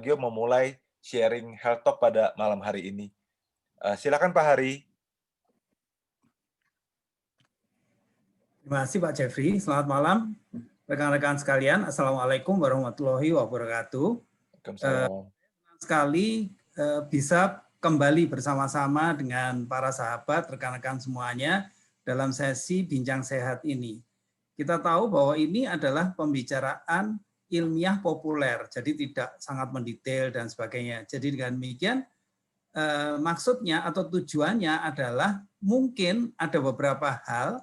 Gio memulai sharing Health Talk pada malam hari ini. Silakan Pak Hari. Terima kasih Pak Jeffrey. Selamat malam rekan-rekan sekalian. Assalamualaikum warahmatullahi wabarakatuh. Waalaikumsalam. Senang sekali bisa kembali bersama-sama dengan para sahabat, rekan-rekan semuanya dalam sesi Bincang Sehat ini. Kita tahu bahwa ini adalah pembicaraan ilmiah populer, jadi tidak sangat mendetail dan sebagainya. Jadi dengan demikian maksudnya atau tujuannya adalah mungkin ada beberapa hal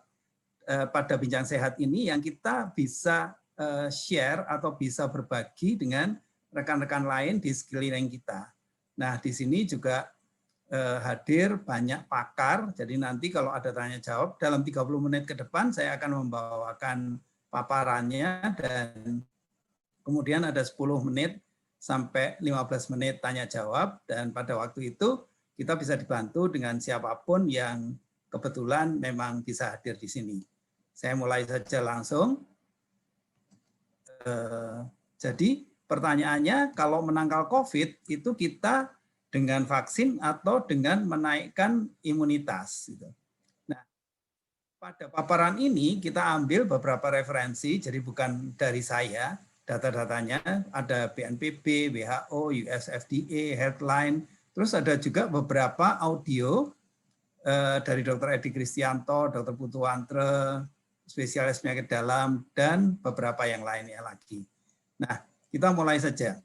pada Bincang Sehat ini yang kita bisa share atau bisa berbagi dengan rekan-rekan lain di sekeliling kita. Nah, di sini juga hadir banyak pakar, jadi nanti kalau ada tanya jawab, dalam 30 menit ke depan saya akan membawakan paparannya dan kemudian ada 10 menit sampai 15 menit tanya jawab dan pada waktu itu kita bisa dibantu dengan siapapun yang kebetulan memang bisa hadir di sini. Saya mulai saja langsung. Jadi pertanyaannya, kalau menangkal COVID itu kita dengan vaksin atau dengan menaikkan imunitas. Nah, pada paparan ini kita ambil beberapa referensi, jadi bukan dari saya, data-datanya ada BNPB, WHO, US FDA, Healthline, terus ada juga beberapa audio dari Dr. Edi Kristianto, Dr. Putu Antre, spesialis penyakit dalam, dan beberapa yang lainnya lagi. Nah, kita mulai saja.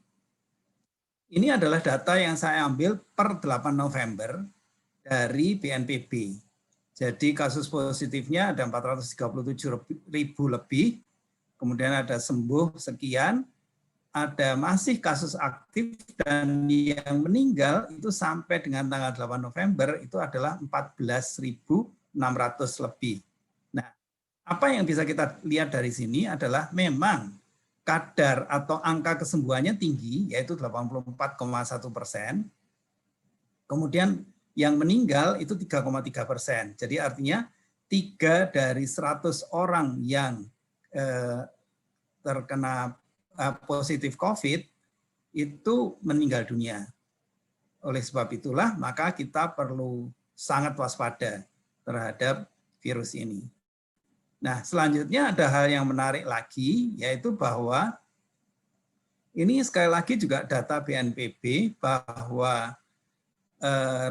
Ini adalah data yang saya ambil per 8 November dari BNPB. Jadi kasus positifnya ada 437.000 lebih, kemudian ada sembuh sekian, ada masih kasus aktif, dan yang meninggal itu sampai dengan tanggal 8 November itu adalah 14.600 lebih. Apa yang bisa kita lihat dari sini adalah memang kadar atau angka kesembuhannya tinggi, yaitu 84,1%. Kemudian yang meninggal itu 3,3%. Jadi artinya 3 dari 100 orang yang terkena positif COVID itu meninggal dunia. Oleh sebab itulah maka kita perlu sangat waspada terhadap virus ini. Nah, selanjutnya ada hal yang menarik lagi, yaitu bahwa ini sekali lagi juga data BNPB bahwa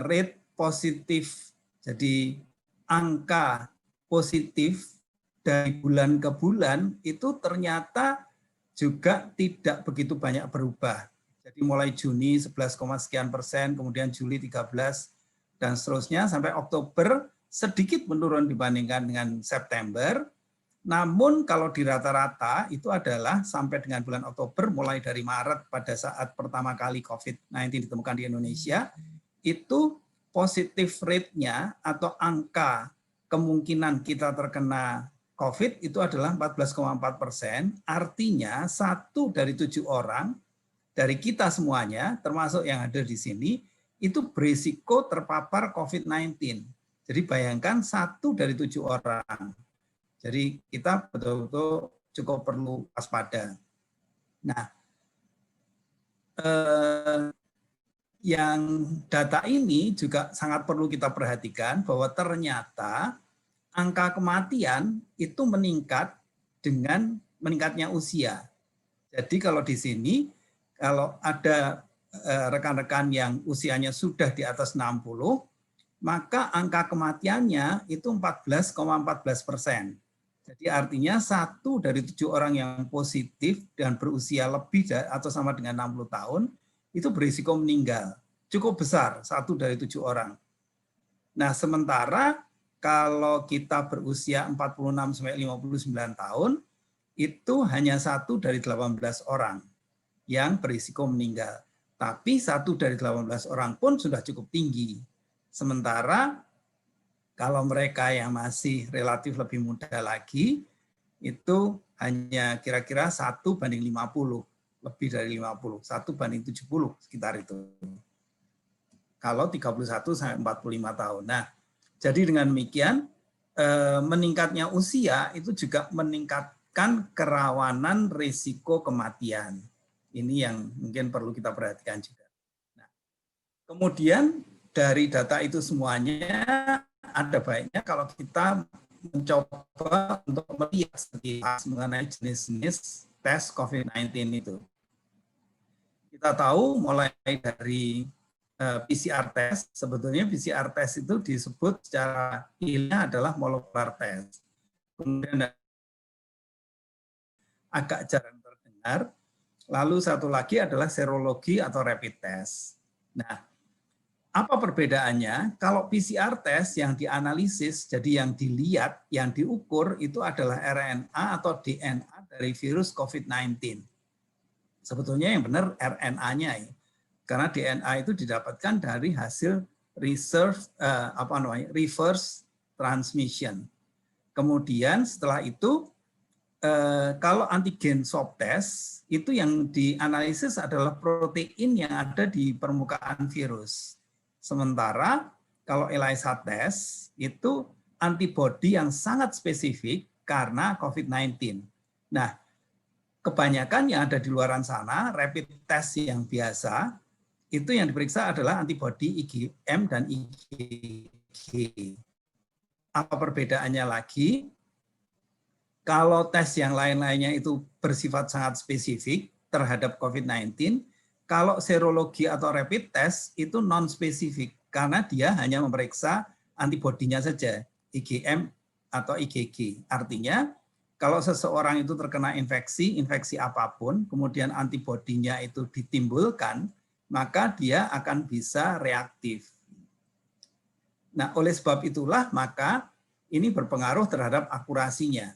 rate positif, jadi angka positif dari bulan ke bulan itu ternyata juga tidak begitu banyak berubah. Jadi mulai Juni 11, sekian persen, kemudian Juli 13, dan seterusnya sampai Oktober sedikit menurun dibandingkan dengan September, namun kalau di rata-rata itu adalah sampai dengan bulan Oktober, mulai dari Maret pada saat pertama kali COVID-19 ditemukan di Indonesia, itu positif rate-nya atau angka kemungkinan kita terkena COVID itu adalah 14,4%, artinya 1 dari 7 orang dari kita semuanya, termasuk yang ada di sini, itu berisiko terpapar COVID-19. Jadi bayangkan 1 dari 7 orang. Jadi kita betul-betul cukup perlu waspada. Nah, yang data ini juga sangat perlu kita perhatikan bahwa ternyata angka kematian itu meningkat dengan meningkatnya usia. Jadi kalau di sini, kalau ada rekan-rekan yang usianya sudah di atas 60, maka angka kematiannya itu 14,14%. Jadi artinya 1 dari 7 orang yang positif dan berusia lebih atau sama dengan 60 tahun, itu berisiko meninggal. Cukup besar, 1 dari 7 orang. Nah, sementara kalau kita berusia 46-59 tahun, itu hanya 1 dari 18 orang yang berisiko meninggal. Tapi 1 dari 18 orang pun sudah cukup tinggi. Sementara kalau mereka yang masih relatif lebih muda lagi, itu hanya kira-kira 1 banding 50, lebih dari 50, 1 banding 70 sekitar itu. Kalau 31 sampai 45 tahun. Nah, jadi dengan demikian meningkatnya usia itu juga meningkatkan kerawanan risiko kematian. Ini yang mungkin perlu kita perhatikan juga. Nah, kemudian dari data itu semuanya ada baiknya kalau kita mencoba untuk melihat sekilas mengenai jenis-jenis tes COVID-19 itu. Kita tahu mulai dari PCR test, sebetulnya PCR test itu disebut secara ilmiah adalah molecular test. Kemudian agak jarang terdengar. Lalu satu lagi adalah serologi atau rapid test. Nah, apa perbedaannya? Kalau PCR test yang dianalisis, jadi yang dilihat, yang diukur itu adalah RNA atau DNA dari virus COVID-19. Sebetulnya yang benar RNA-nya ya. Karena DNA itu didapatkan dari hasil reverse transmission. Kemudian setelah itu kalau antigen swab test itu yang dianalisis adalah protein yang ada di permukaan virus. Sementara kalau ELISA test itu antibodi yang sangat spesifik karena COVID-19. Nah, kebanyakan yang ada di luaran sana, rapid test yang biasa, itu yang diperiksa adalah antibodi IgM dan IgG. Apa perbedaannya lagi? Kalau tes yang lain-lainnya itu bersifat sangat spesifik terhadap COVID-19, kalau serologi atau rapid test itu non-spesifik karena dia hanya memeriksa antibodinya saja, IgM atau IgG. Artinya, kalau seseorang itu terkena infeksi apapun, kemudian antibodinya itu ditimbulkan, maka dia akan bisa reaktif. Nah, oleh sebab itulah maka ini berpengaruh terhadap akurasinya.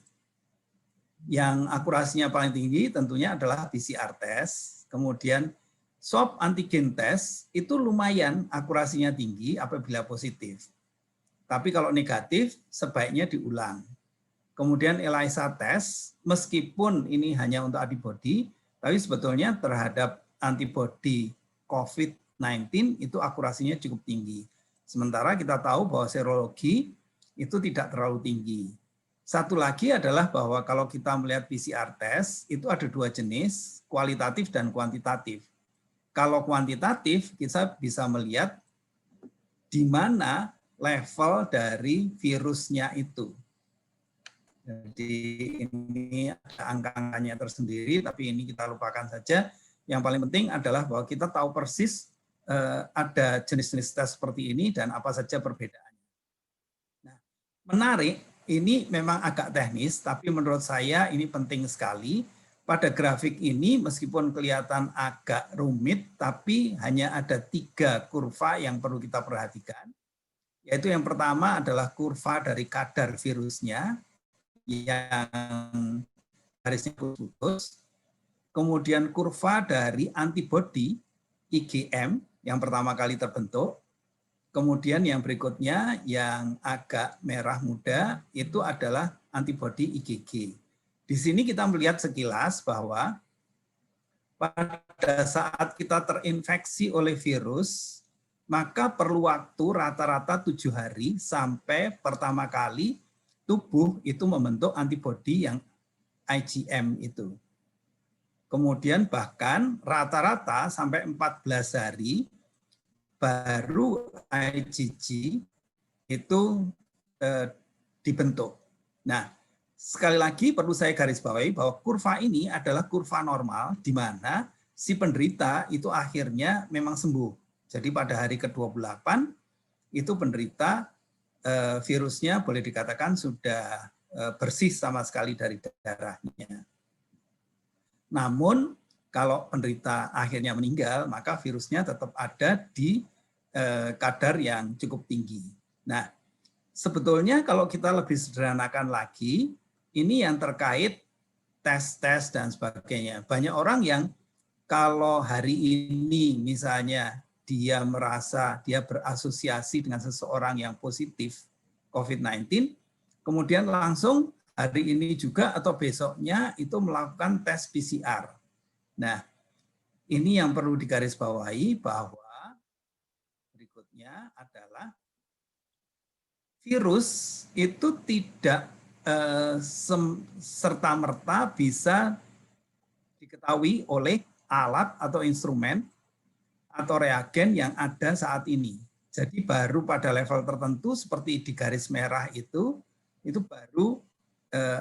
Yang akurasinya paling tinggi tentunya adalah PCR test, kemudian swab antigen test itu lumayan akurasinya tinggi apabila positif. Tapi kalau negatif sebaiknya diulang. Kemudian ELISA test, meskipun ini hanya untuk antibodi, tapi sebetulnya terhadap antibodi COVID-19 itu akurasinya cukup tinggi. Sementara kita tahu bahwa serologi itu tidak terlalu tinggi. Satu lagi adalah bahwa kalau kita melihat PCR test, itu ada dua jenis, kualitatif dan kuantitatif. Kalau kuantitatif, kita bisa melihat di mana level dari virusnya itu. Jadi ini ada angka-angkanya tersendiri, tapi ini kita lupakan saja. Yang paling penting adalah bahwa kita tahu persis ada jenis-jenis tes seperti ini dan apa saja perbedaannya. Nah, menarik, ini memang agak teknis, tapi menurut saya ini penting sekali. Pada grafik ini meskipun kelihatan agak rumit, tapi hanya ada 3 kurva yang perlu kita perhatikan. Yaitu yang pertama adalah kurva dari kadar virusnya, yang garisnya putus. Kemudian kurva dari antibodi IgM yang pertama kali terbentuk. Kemudian yang berikutnya yang agak merah muda itu adalah antibodi IgG. Di sini kita melihat sekilas bahwa pada saat kita terinfeksi oleh virus, maka perlu waktu rata-rata 7 hari sampai pertama kali tubuh itu membentuk antibodi yang IgM itu. Kemudian bahkan rata-rata sampai 14 hari baru IgG itu dibentuk. Nah, sekali lagi perlu saya garis bawahi bahwa kurva ini adalah kurva normal di mana si penderita itu akhirnya memang sembuh. Jadi pada hari ke-28 itu penderita virusnya boleh dikatakan sudah bersih sama sekali dari darahnya. Namun kalau penderita akhirnya meninggal, maka virusnya tetap ada di kadar yang cukup tinggi. Nah, sebetulnya kalau kita lebih sederhanakan lagi, ini yang terkait tes-tes dan sebagainya. Banyak orang yang kalau hari ini misalnya dia merasa dia berasosiasi dengan seseorang yang positif COVID-19, kemudian langsung hari ini juga atau besoknya itu melakukan tes PCR. Nah, ini yang perlu digarisbawahi bahwa berikutnya adalah virus itu tidak serta-merta bisa diketahui oleh alat atau instrumen atau reagen yang ada saat ini. Jadi baru pada level tertentu seperti di garis merah itu baru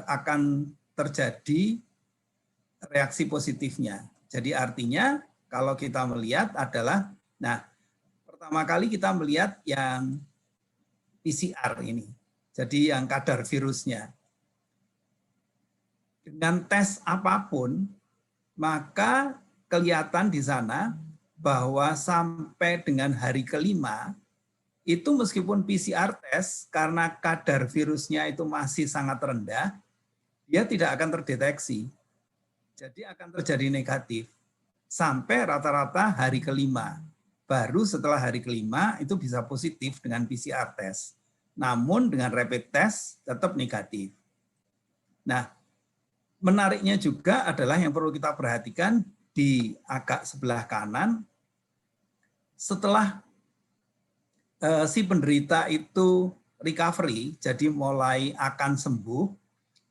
akan terjadi reaksi positifnya. Jadi artinya kalau kita melihat adalah, nah pertama kali kita melihat yang PCR ini. Jadi yang kadar virusnya. Dengan tes apapun, maka kelihatan di sana bahwa sampai dengan hari kelima, itu meskipun PCR tes, karena kadar virusnya itu masih sangat rendah, dia tidak akan terdeteksi. Jadi akan terjadi negatif. Sampai rata-rata hari kelima. Baru setelah hari kelima itu bisa positif dengan PCR tes. Namun dengan rapid test tetap negatif. Nah, menariknya juga adalah yang perlu kita perhatikan di agak sebelah kanan, setelah si penderita itu recovery, jadi mulai akan sembuh,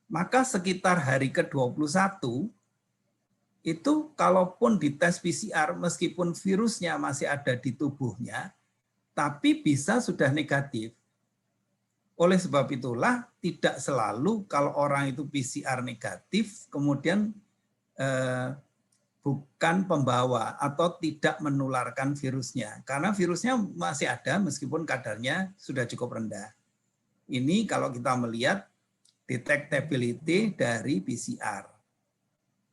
maka sekitar hari ke-21 itu kalaupun dites PCR meskipun virusnya masih ada di tubuhnya, tapi bisa sudah negatif. Oleh sebab itulah tidak selalu kalau orang itu PCR negatif kemudian bukan pembawa atau tidak menularkan virusnya. Karena virusnya masih ada meskipun kadarnya sudah cukup rendah. Ini kalau kita melihat detectability dari PCR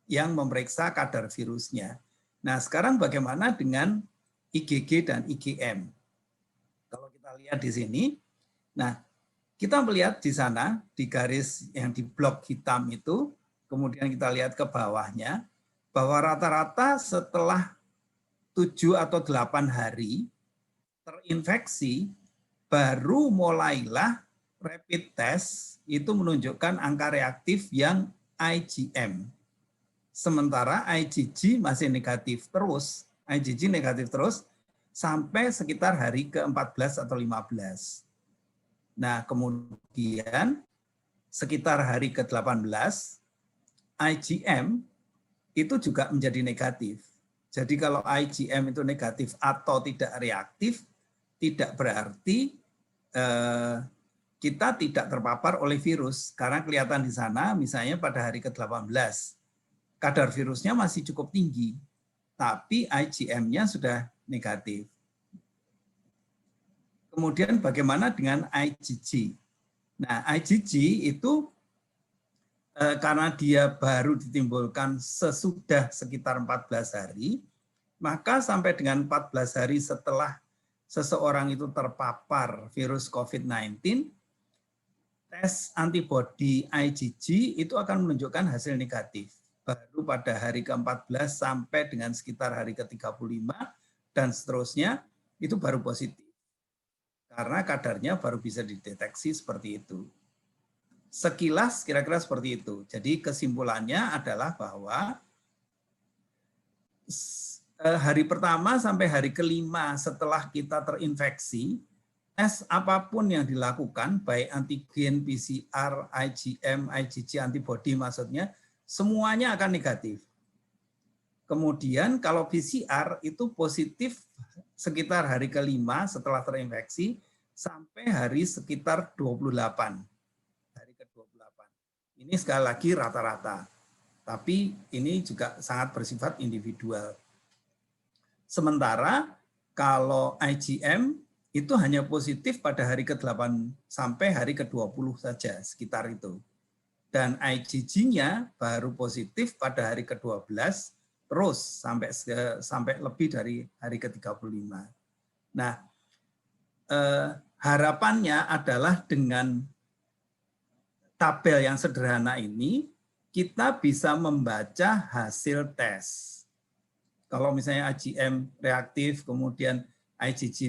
yang memeriksa kadar virusnya. Nah, sekarang bagaimana dengan IgG dan IgM? Kalau kita lihat di sini, nah kita melihat di sana, di garis yang di blok hitam itu, kemudian kita lihat ke bawahnya, bahwa rata-rata setelah 7 atau 8 hari terinfeksi, baru mulailah rapid test itu menunjukkan angka reaktif yang IgM. Sementara IgG masih negatif terus, IgG negatif terus sampai sekitar hari ke-14 atau 15. Nah, kemudian sekitar hari ke-18, IgM itu juga menjadi negatif. Jadi kalau IgM itu negatif atau tidak reaktif, tidak berarti kita tidak terpapar oleh virus. Karena kelihatan di sana, misalnya pada hari ke-18, kadar virusnya masih cukup tinggi, tapi IgM-nya sudah negatif. Kemudian bagaimana dengan IgG? Nah, IgG itu karena dia baru ditimbulkan sesudah sekitar 14 hari, maka sampai dengan 14 hari setelah seseorang itu terpapar virus COVID-19, tes antibodi IgG itu akan menunjukkan hasil negatif. Baru pada hari ke-14 sampai dengan sekitar hari ke-35 dan seterusnya, itu baru positif. Karena kadarnya baru bisa dideteksi seperti itu. Sekilas kira-kira seperti itu. Jadi kesimpulannya adalah bahwa hari pertama sampai hari kelima setelah kita terinfeksi, tes apapun yang dilakukan, baik antigen, PCR, IgM, IgG, antibody maksudnya, semuanya akan negatif. Kemudian kalau PCR itu positif sekitar hari kelima setelah terinfeksi sampai hari sekitar 28. Hari ke-28. Ini sekali lagi rata-rata. Tapi ini juga sangat bersifat individual. Sementara kalau IgM itu hanya positif pada hari ke-8 sampai hari ke-20 saja, sekitar itu. Dan IgG-nya baru positif pada hari ke-12 terus sampai lebih dari hari ke-35. Nah, harapannya adalah dengan tabel yang sederhana ini kita bisa membaca hasil tes. Kalau misalnya IgM reaktif, kemudian IgG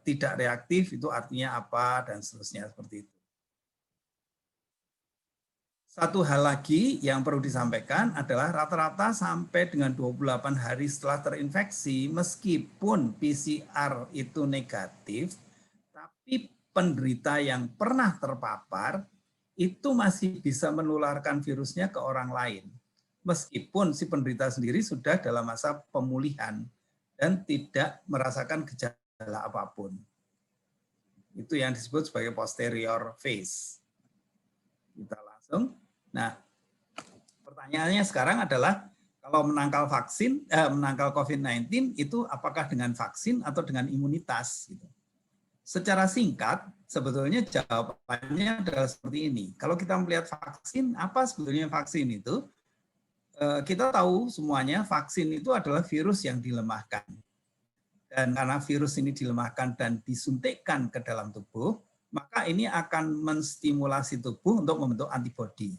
tidak reaktif, itu artinya apa dan seterusnya seperti itu. Satu hal lagi yang perlu disampaikan adalah rata-rata sampai dengan 28 hari setelah terinfeksi, meskipun PCR itu negatif, tapi penderita yang pernah terpapar itu masih bisa menularkan virusnya ke orang lain. meskipun si penderita sendiri sudah dalam masa pemulihan dan tidak merasakan gejala apapun. Itu yang disebut sebagai posterior phase. Kita langsung. Nah, pertanyaannya sekarang adalah kalau menangkal menangkal COVID-19 itu apakah dengan vaksin atau dengan imunitas? Gitu. Secara singkat, sebetulnya jawabannya adalah seperti ini. Kalau kita melihat vaksin, apa sebetulnya vaksin itu? Kita tahu semuanya vaksin itu adalah virus yang dilemahkan. Dan karena virus ini dilemahkan dan disuntikkan ke dalam tubuh, maka ini akan menstimulasi tubuh untuk membentuk antibodi.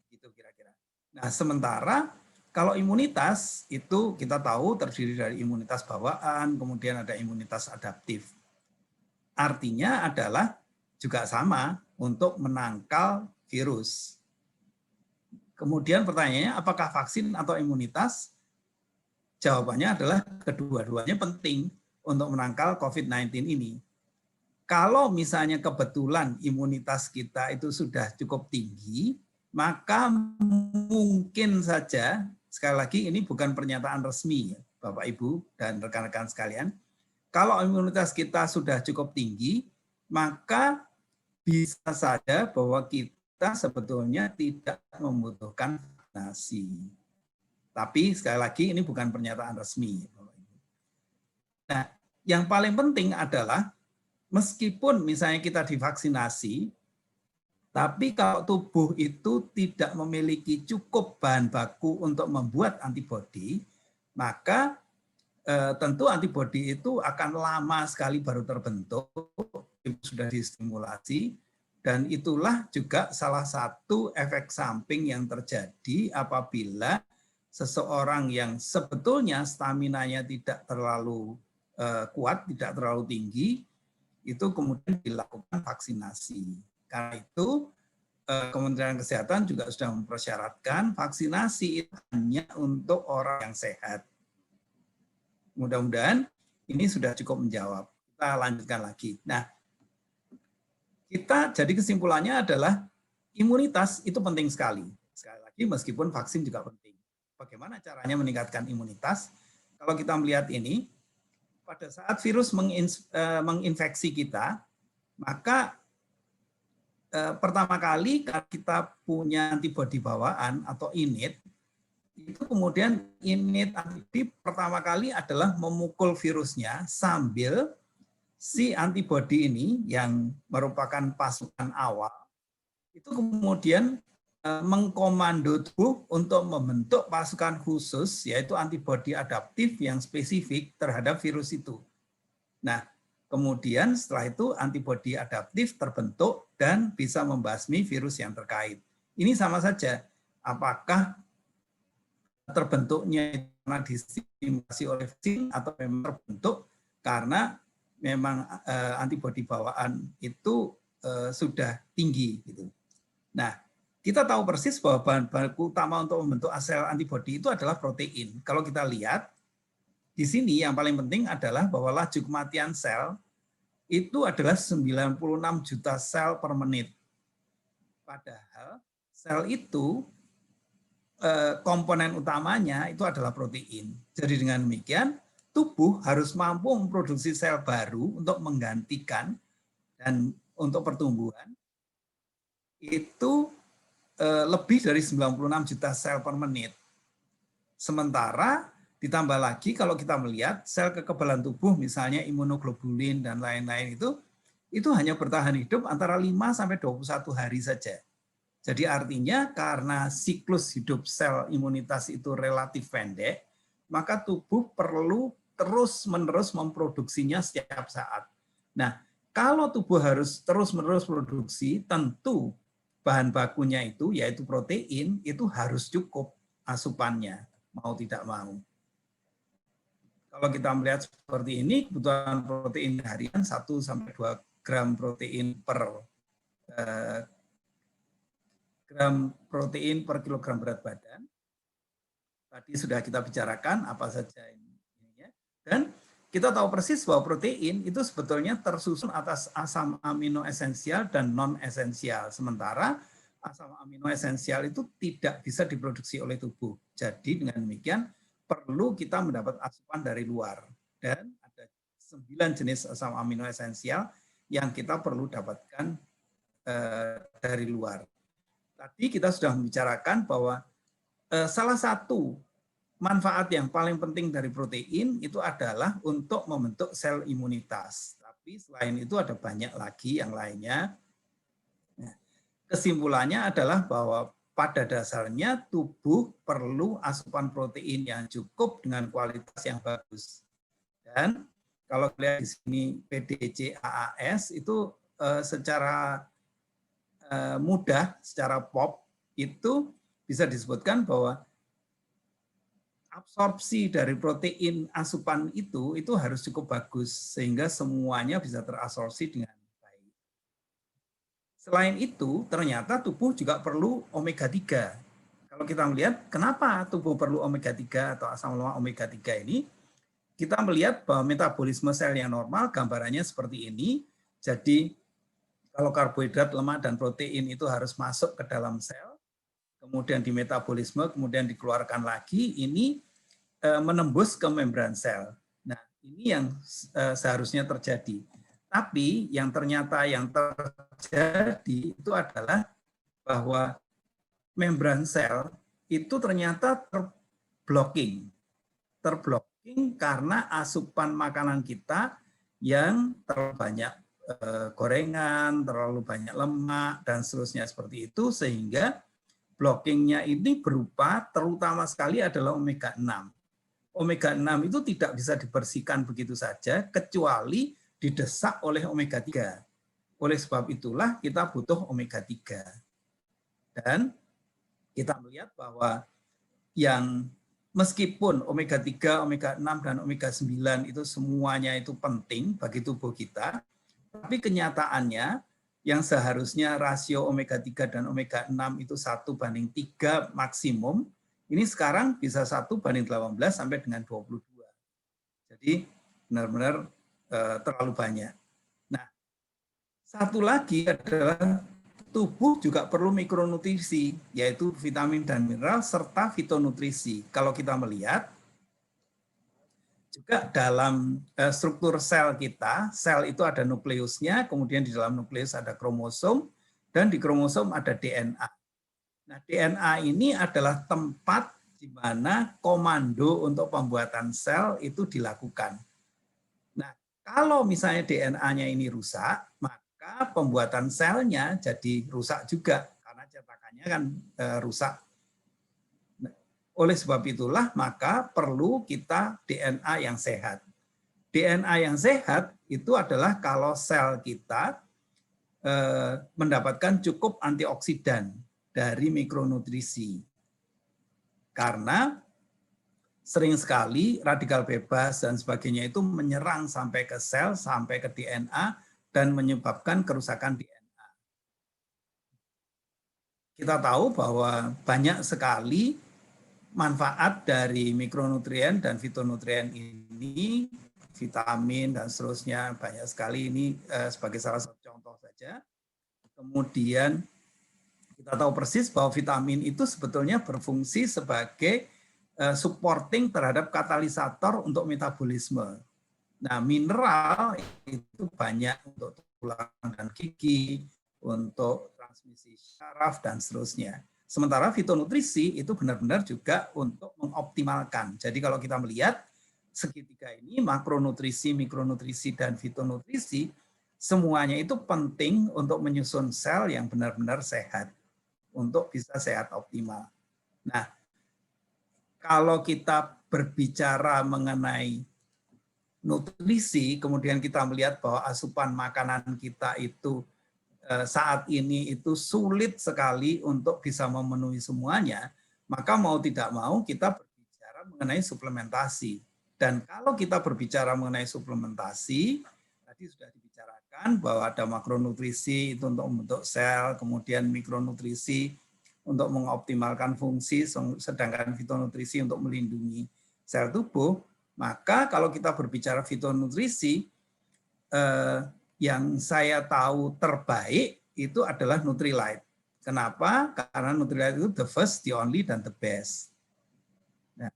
Gitu kira-kira. Nah, sementara kalau imunitas itu kita tahu terdiri dari imunitas bawaan, kemudian ada imunitas adaptif. Artinya adalah juga sama untuk menangkal virus. Kemudian pertanyaannya, apakah vaksin atau imunitas? Jawabannya adalah kedua-duanya penting untuk menangkal COVID-19 ini. Kalau misalnya kebetulan imunitas kita itu sudah cukup tinggi, maka mungkin saja, sekali lagi ini bukan pernyataan resmi, Bapak Ibu dan rekan-rekan sekalian, kalau imunitas kita sudah cukup tinggi, maka bisa saja bahwa kita sebetulnya tidak membutuhkan vaksinasi. Tapi sekali lagi ini bukan pernyataan resmi. Nah, yang paling penting adalah meskipun misalnya kita divaksinasi, tapi kalau tubuh itu tidak memiliki cukup bahan baku untuk membuat antibodi, maka tentu antibodi itu akan lama sekali baru terbentuk, sudah distimulasi, dan itulah juga salah satu efek samping yang terjadi apabila seseorang yang sebetulnya staminanya tidak terlalu kuat, tidak terlalu tinggi, itu kemudian dilakukan vaksinasi. Karena itu Kementerian Kesehatan juga sudah mempersyaratkan vaksinasi itu hanya untuk orang yang sehat. Mudah-mudahan ini sudah cukup menjawab. Kita lanjutkan lagi. Nah, jadi kesimpulannya adalah imunitas itu penting sekali. Sekali lagi meskipun vaksin juga penting. Bagaimana caranya meningkatkan imunitas? Kalau kita melihat ini, pada saat virus menginfeksi kita, maka pertama kali kita punya antibodi bawaan atau innate, itu kemudian innate antibodi pertama kali adalah memukul virusnya sambil si antibodi ini yang merupakan pasukan awal itu kemudian mengkomando tubuh untuk membentuk pasukan khusus yaitu antibodi adaptif yang spesifik terhadap virus itu. Nah, kemudian setelah itu antibodi adaptif terbentuk dan bisa membasmi virus yang terkait. Ini sama saja, apakah terbentuknya karena distimulasi oleh vaksin atau memang terbentuk karena memang antibodi bawaan itu sudah tinggi gitu. Nah, kita tahu persis bahwa bahan baku utama untuk membentuk sel antibodi itu adalah protein. Kalau kita lihat di sini yang paling penting adalah bahwa laju kematian sel itu adalah 96 juta sel per menit. Padahal sel itu komponen utamanya itu adalah protein. Jadi dengan demikian, tubuh harus mampu memproduksi sel baru untuk menggantikan dan untuk pertumbuhan itu lebih dari 96 juta sel per menit. Sementara ditambah lagi kalau kita melihat sel kekebalan tubuh misalnya imunoglobulin dan lain-lain itu hanya bertahan hidup antara 5 sampai 21 hari saja. Jadi artinya karena siklus hidup sel imunitas itu relatif pendek, maka tubuh perlu terus-menerus memproduksinya setiap saat. Nah, kalau tubuh harus terus-menerus produksi, tentu bahan bakunya itu, yaitu protein, itu harus cukup asupannya, mau tidak mau. Kalau kita melihat seperti ini, kebutuhan protein harian 1-2 gram protein per kilogram berat badan. Tadi sudah kita bicarakan apa saja ini. Dan kita tahu persis bahwa protein itu sebetulnya tersusun atas asam amino esensial dan non esensial. Sementara asam amino esensial itu tidak bisa diproduksi oleh tubuh. Jadi dengan demikian perlu kita mendapat asupan dari luar. Dan ada 9 jenis asam amino esensial yang kita perlu dapatkan dari luar. Tadi kita sudah membicarakan bahwa salah satu manfaat yang paling penting dari protein itu adalah untuk membentuk sel imunitas. Tapi selain itu ada banyak lagi yang lainnya. Kesimpulannya adalah bahwa pada dasarnya tubuh perlu asupan protein yang cukup dengan kualitas yang bagus. Dan kalau lihat di sini PDCAAS itu secara mudah, secara pop itu bisa disebutkan bahwa absorpsi dari protein asupan itu harus cukup bagus sehingga semuanya bisa terabsorpsi dengan baik. Selain itu, ternyata tubuh juga perlu omega 3. Kalau kita melihat kenapa tubuh perlu omega 3 atau asam lemak omega 3 ini, kita melihat bahwa metabolisme sel yang normal gambarannya seperti ini. Jadi kalau karbohidrat, lemak, dan protein itu harus masuk ke dalam sel, kemudian di metabolisme, kemudian dikeluarkan lagi, ini menembus ke membran sel. Nah, ini yang seharusnya terjadi. Tapi yang ternyata yang terjadi itu adalah bahwa membran sel itu ternyata terblocking karena asupan makanan kita yang terlalu banyak gorengan, terlalu banyak lemak, dan seterusnya seperti itu, sehingga blockingnya ini berupa terutama sekali adalah omega 6. Omega 6 itu tidak bisa dibersihkan begitu saja, kecuali didesak oleh omega 3. Oleh sebab itulah kita butuh omega 3. Dan kita melihat bahwa yang meskipun omega 3, omega 6, dan omega 9 itu semuanya itu penting bagi tubuh kita, tapi kenyataannya yang seharusnya rasio omega 3 dan omega 6 itu 1:3 maksimum, ini sekarang bisa 1:18 sampai dengan 22. Jadi benar-benar terlalu banyak. Nah, satu lagi adalah tubuh juga perlu mikronutrisi, yaitu vitamin dan mineral serta fitonutrisi. Kalau kita melihat juga dalam struktur sel kita, sel itu ada nukleusnya, kemudian di dalam nukleus ada kromosom, dan di kromosom ada DNA. Nah, DNA ini adalah tempat di mana komando untuk pembuatan sel itu dilakukan. Nah, kalau misalnya DNA-nya ini rusak, maka pembuatan selnya jadi rusak juga, karena cetakannya kan rusak. Oleh sebab itulah maka perlu kita DNA yang sehat. DNA yang sehat itu adalah kalau sel kita mendapatkan cukup antioksidan dari mikronutrisi. Karena sering sekali radikal bebas dan sebagainya itu menyerang sampai ke sel, sampai ke DNA, dan menyebabkan kerusakan DNA. Kita tahu bahwa banyak sekali manfaat dari mikronutrien dan fitonutrien ini, vitamin dan seterusnya, banyak sekali ini sebagai salah satu contoh saja. Kemudian kita tahu persis bahwa vitamin itu sebetulnya berfungsi sebagai supporting terhadap katalisator untuk metabolisme. Nah, mineral itu banyak untuk tulang dan gigi, untuk transmisi syaraf, dan seterusnya. Sementara fitonutrisi itu benar-benar juga untuk mengoptimalkan. Jadi kalau kita melihat segitiga ini, makronutrisi, mikronutrisi, dan fitonutrisi, semuanya itu penting untuk menyusun sel yang benar-benar sehat, untuk bisa sehat optimal. Nah, kalau kita berbicara mengenai nutrisi, kemudian kita melihat bahwa asupan makanan kita itu saat ini itu sulit sekali untuk bisa memenuhi semuanya, maka mau tidak mau kita berbicara mengenai suplementasi. Dan kalau kita berbicara mengenai suplementasi, tadi sudah dibicarakan bahwa ada makronutrisi itu untuk membentuk sel, kemudian mikronutrisi untuk mengoptimalkan fungsi, sedangkan fitonutrisi untuk melindungi sel tubuh. Maka kalau kita berbicara fitonutrisi, yang saya tahu terbaik itu adalah Nutrilite. Kenapa? Karena Nutrilite itu the first, the only, dan the best. Nah,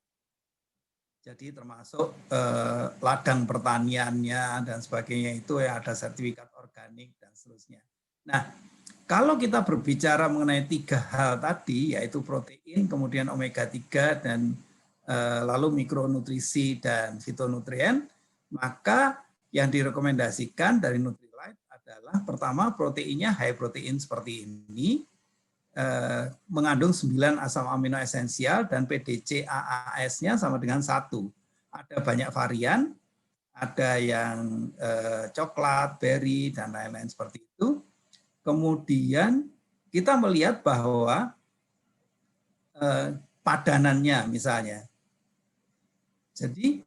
jadi termasuk ladang pertaniannya dan sebagainya itu ya ada sertifikat organik dan seterusnya. Nah, kalau kita berbicara mengenai 3 hal tadi, yaitu protein, kemudian omega 3 dan lalu mikronutrisi dan fitonutrien, maka yang direkomendasikan dari Nutrilite adalah pertama proteinnya high protein seperti ini, mengandung 9 asam amino esensial dan PDC AAS-nya sama dengan 1. Ada banyak varian, ada yang coklat, berry, dan lain-lain seperti itu. Kemudian kita melihat bahwa padanannya misalnya. Jadi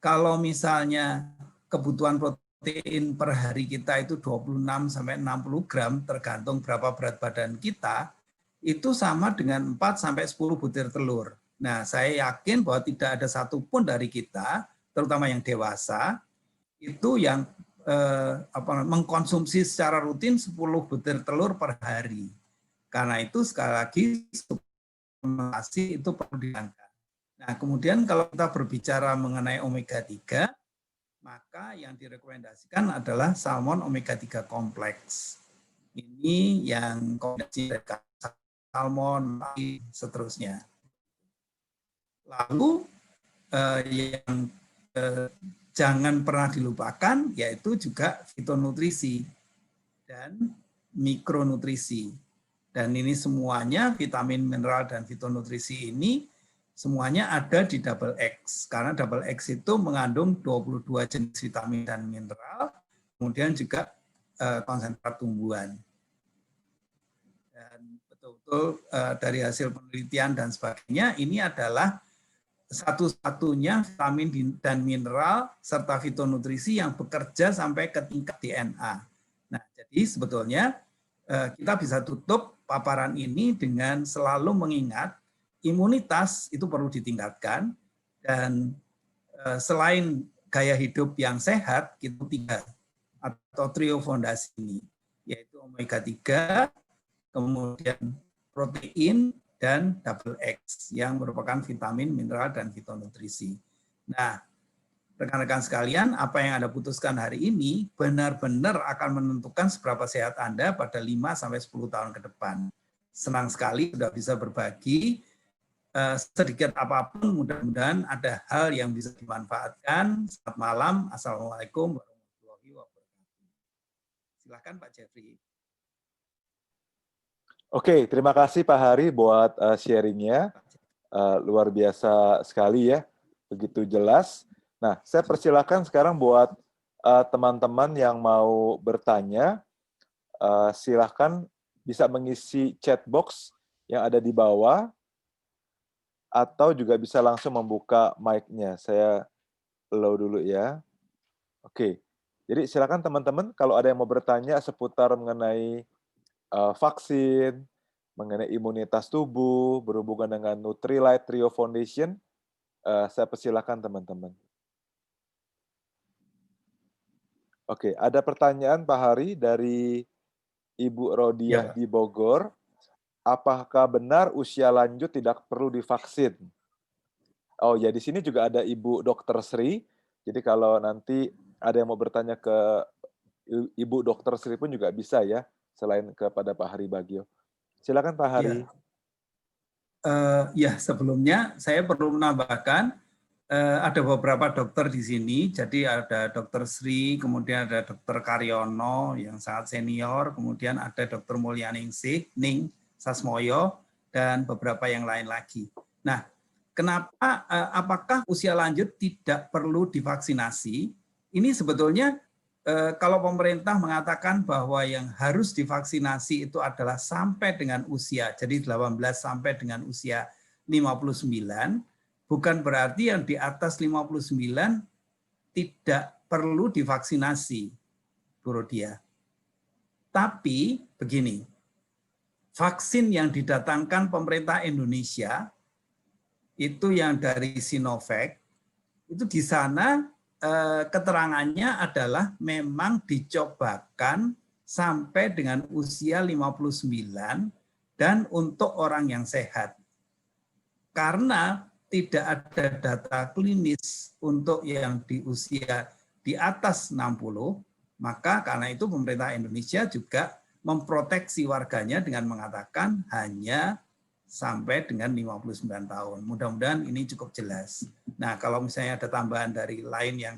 kalau misalnya kebutuhan protein per hari kita itu 26 sampai 60 gram tergantung berapa berat badan kita, itu sama dengan 4 sampai 10 butir telur. Nah, saya yakin bahwa tidak ada satupun dari kita, terutama yang dewasa, itu yang mengkonsumsi secara rutin 10 butir telur per hari. Karena itu sekali lagi suplementasi itu perlu diangkat. Nah, kemudian kalau kita berbicara mengenai omega 3, maka yang direkomendasikan adalah salmon omega 3 kompleks. Ini yang kombinasi salmon, seterusnya. Lalu yang jangan pernah dilupakan yaitu juga fitonutrisi dan mikronutrisi. Dan ini semuanya vitamin, mineral, dan fitonutrisi ini semuanya ada di Double X. Karena Double X itu mengandung 22 jenis vitamin dan mineral, kemudian juga konsentrat tumbuhan. Dan betul-betul dari hasil penelitian dan sebagainya, ini adalah satu-satunya vitamin dan mineral serta fitonutrisi yang bekerja sampai ke tingkat DNA. Nah, jadi sebetulnya kita bisa tutup paparan ini dengan selalu mengingat imunitas itu perlu ditingkatkan, dan selain gaya hidup yang sehat, itu 3 atau trio fondasi ini, yaitu omega 3, kemudian protein, dan double X yang merupakan vitamin, mineral, dan fitonutrisi. Nah, rekan-rekan sekalian, apa yang Anda putuskan hari ini benar-benar akan menentukan seberapa sehat Anda pada 5-10 tahun ke depan. Senang sekali sudah bisa berbagi, sedikit apapun, mudah-mudahan ada hal yang bisa dimanfaatkan. Selamat malam, Assalamualaikum warahmatullahi wabarakatuh. Silakan Pak Jeffrey. Oke, terima kasih Pak Hari buat sharingnya. Luar biasa sekali ya, begitu jelas. Nah, saya persilakan sekarang buat teman-teman yang mau bertanya, silakan bisa mengisi chat box yang ada di bawah, atau juga bisa langsung membuka mic-nya. Saya allow dulu ya. Oke, jadi silakan teman-teman kalau ada yang mau bertanya seputar mengenai vaksin, mengenai imunitas tubuh, berhubungan dengan Nutrilite Trio Foundation, saya persilakan teman-teman. Oke, ada pertanyaan Pak Hari dari Ibu Rodiah di Bogor. Apakah benar usia lanjut tidak perlu divaksin? Oh ya, di sini juga ada Ibu Dr. Sri. Jadi kalau nanti ada yang mau bertanya ke Ibu Dr. Sri pun juga bisa ya, selain kepada Pak Hari Bagio. Silakan Pak Hari. Ya, sebelumnya saya perlu menambahkan ada beberapa dokter di sini. Jadi ada Dr. Sri, kemudian ada Dr. Karyono yang sangat senior, kemudian ada Dr. Mulyaningsih, Ning Sasmoyo, dan beberapa yang lain lagi. Nah, kenapa? Apakah usia lanjut tidak perlu divaksinasi? Ini sebetulnya kalau pemerintah mengatakan bahwa yang harus divaksinasi itu adalah sampai dengan usia, jadi 18 sampai dengan usia 59, bukan berarti yang di atas 59 tidak perlu divaksinasi, Bu Rodia. Tapi begini, vaksin yang didatangkan pemerintah Indonesia itu yang dari Sinovac, itu di sana keterangannya adalah memang dicobakan sampai dengan usia 59 dan untuk orang yang sehat. Karena tidak ada data klinis untuk yang di usia di atas 60, maka karena itu pemerintah Indonesia juga memproteksi warganya dengan mengatakan hanya sampai dengan 59 tahun. Mudah-mudahan ini cukup jelas. Nah, kalau misalnya ada tambahan dari lain yang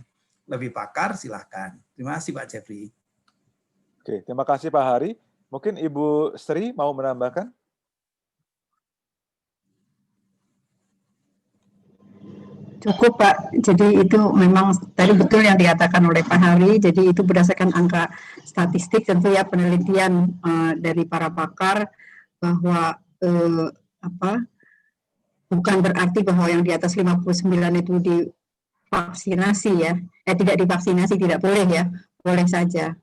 lebih pakar, silahkan. Terima kasih Pak Jeffrey. Oke, terima kasih Pak Hari. Mungkin Ibu Sri mau menambahkan? Cukup Pak, jadi itu memang tadi betul yang dikatakan oleh Pak Hari, jadi itu berdasarkan angka statistik tentu ya, penelitian dari para pakar bahwa bukan berarti bahwa yang di atas 59 itu divaksinasi ya, tidak divaksinasi, tidak boleh ya, boleh saja.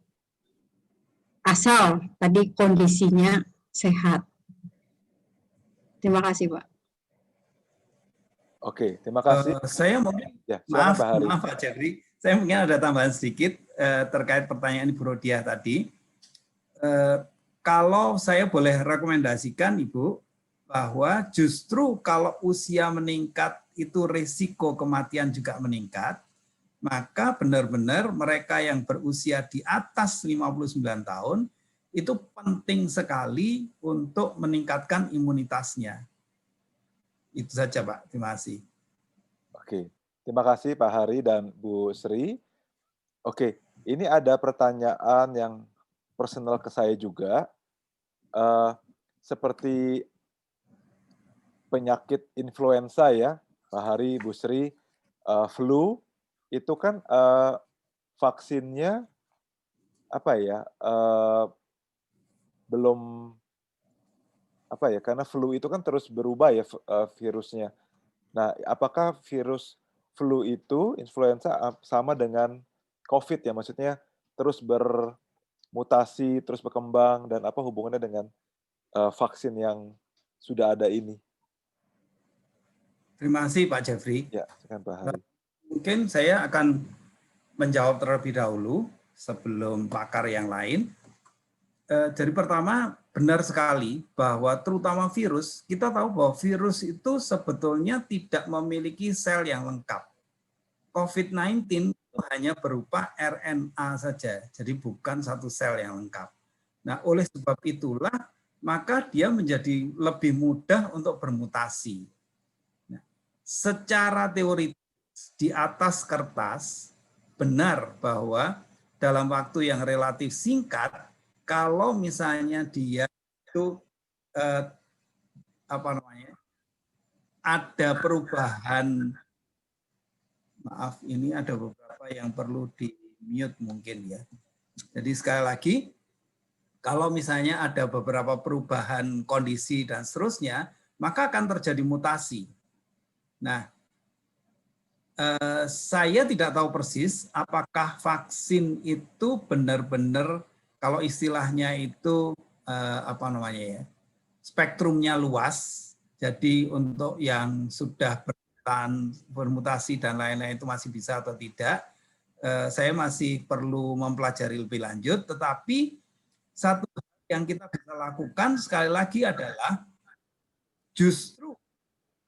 Asal tadi kondisinya sehat. Terima kasih Pak. Oke, terima kasih. Saya mungkin, ya, maaf Pak Jeffrey, saya mungkin ada tambahan sedikit terkait pertanyaan Ibu Rodia tadi. Kalau saya boleh rekomendasikan Ibu, bahwa justru kalau usia meningkat itu risiko kematian juga meningkat, maka benar-benar mereka yang berusia di atas 59 tahun itu penting sekali untuk meningkatkan imunitasnya. Itu saja Pak, terima kasih. Oke, terima kasih Pak Hari dan Bu Sri. Oke, ini ada pertanyaan yang personal ke saya juga. Seperti penyakit influenza ya, Pak Hari, Bu Sri, flu, itu kan vaksinnya apa ya, belum apa ya, karena flu itu kan terus berubah ya virusnya. Nah, apakah virus flu itu, influenza sama dengan COVID ya, maksudnya terus bermutasi, terus berkembang, dan apa hubungannya dengan vaksin yang sudah ada ini? Terima kasih Pak Jeffrey. Ya, silakan Pak Hari. Mungkin saya akan menjawab terlebih dahulu sebelum pakar yang lain. Jadi pertama, benar sekali bahwa terutama virus, kita tahu bahwa virus itu sebetulnya tidak memiliki sel yang lengkap. COVID-19 itu hanya berupa RNA saja, jadi bukan satu sel yang lengkap. Nah, oleh sebab itulah, maka dia menjadi lebih mudah untuk bermutasi. Secara teoritis di atas kertas benar bahwa dalam waktu yang relatif singkat, kalau misalnya dia itu ada perubahan, maaf ini ada beberapa yang perlu di mute mungkin ya. Jadi sekali lagi, kalau misalnya ada beberapa perubahan kondisi dan seterusnya, maka akan terjadi mutasi. Nah, saya tidak tahu persis apakah vaksin itu benar-benar, kalau istilahnya itu spektrumnya luas. Jadi untuk yang sudah bermutasi dan lain-lain itu masih bisa atau tidak, saya masih perlu mempelajari lebih lanjut. Tetapi satu yang kita bisa lakukan sekali lagi adalah justru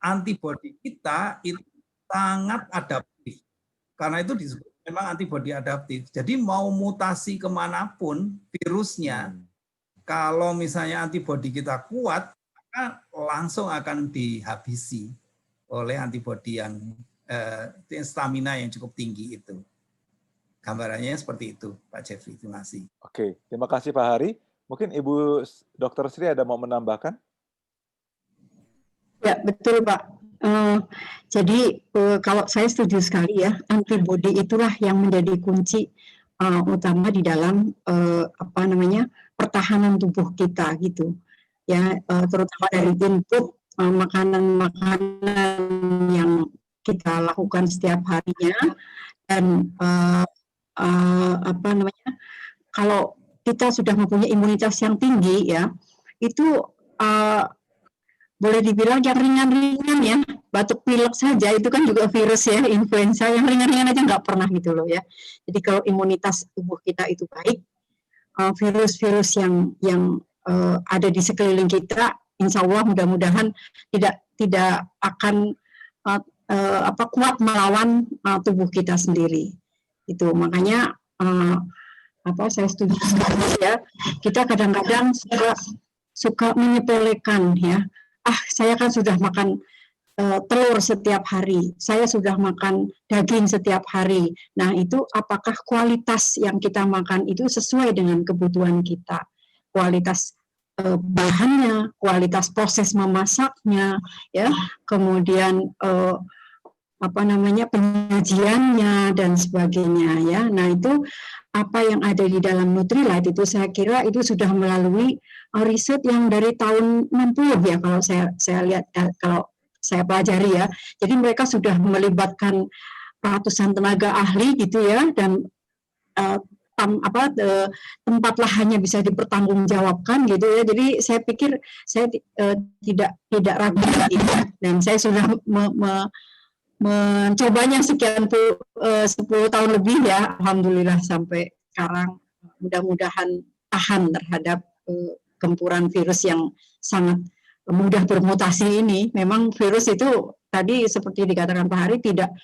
antibodi kita itu sangat adaptif. Karena itu disebut memang antibodi adaptif. Jadi mau mutasi kemanapun virusnya, kalau misalnya antibodi kita kuat, maka langsung akan dihabisi oleh antibodi yang stamina yang cukup tinggi itu. Gambarannya seperti itu, Pak Jeffrey. Terima kasih. Oke, terima kasih Pak Hari. Mungkin Ibu Dr. Sri ada mau menambahkan? Ya, betul Pak. Jadi kalau saya setuju sekali ya, antibodi itulah yang menjadi kunci utama di dalam pertahanan tubuh kita gitu. Ya, terutama dari input makanan-makanan yang kita lakukan setiap harinya, dan kalau kita sudah mempunyai imunitas yang tinggi ya, itu boleh dibilang yang ringan-ringan ya, batuk pilek saja itu kan juga virus ya, influenza yang ringan-ringan aja nggak pernah gitu loh ya. Jadi kalau imunitas tubuh kita itu baik, virus-virus yang ada di sekeliling kita insya Allah mudah-mudahan tidak akan kuat melawan tubuh kita sendiri. Itu makanya saya setuju sekali ya. Kita kadang-kadang suka menyepelekan ya. Saya kan sudah makan telur setiap hari, saya sudah makan daging setiap hari. Nah, itu apakah kualitas yang kita makan itu sesuai dengan kebutuhan kita? Kualitas bahannya, kualitas proses memasaknya, ya, kemudian penyajiannya dan sebagainya, ya. Nah, itu apa yang ada di dalam Nutrilite itu saya kira itu sudah melalui riset yang dari tahun 60 ya, kalau saya lihat, kalau saya pelajari ya. Jadi mereka sudah melibatkan ratusan tenaga ahli gitu ya, dan tempat lahannya bisa dipertanggungjawabkan gitu ya. Jadi saya pikir saya tidak ragu lagi, dan saya sudah mencobanya sekian 10 tahun lebih ya, alhamdulillah sampai sekarang. Mudah-mudahan tahan terhadap gempuran virus yang sangat mudah bermutasi ini. Memang virus itu tadi seperti dikatakan Pak Hari, tidak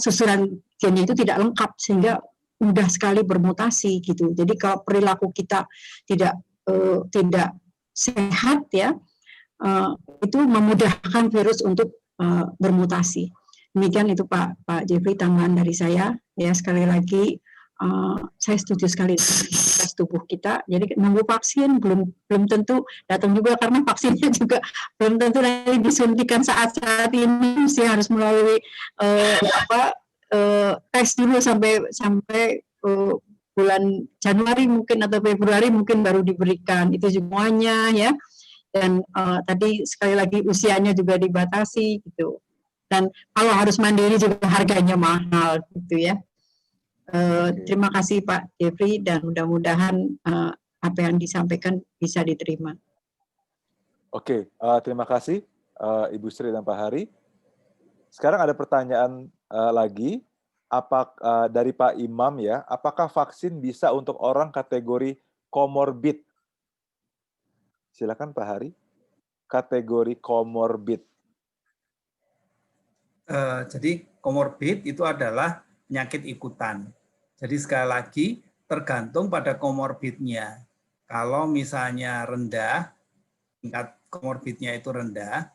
susunan gennya itu tidak lengkap sehingga mudah sekali bermutasi gitu. Jadi kalau perilaku kita tidak sehat ya, itu memudahkan virus untuk bermutasi. Demikian itu Pak Jeffrey, tambahan dari saya. Ya, sekali lagi saya setuju sekali dengan tubuh kita. Jadi nunggu vaksin belum tentu datang juga, karena vaksinnya juga belum tentu nanti disuntikan saat ini, mesti harus melalui tes dulu sampai bulan Januari mungkin atau Februari mungkin baru diberikan itu semuanya ya. Dan tadi sekali lagi usianya juga dibatasi gitu. Dan kalau harus mandiri juga harganya mahal gitu ya. Terima kasih Pak Jeffrey, dan mudah-mudahan apa yang disampaikan bisa diterima. Oke, terima kasih Ibu Sri dan Pak Hari. Sekarang ada pertanyaan lagi, dari Pak Imam ya, apakah vaksin bisa untuk orang kategori komorbid? Silakan Pak Hari. Kategori komorbid. Jadi komorbid itu adalah penyakit ikutan. Jadi sekali lagi tergantung pada komorbidnya. Kalau misalnya rendah, tingkat komorbidnya itu rendah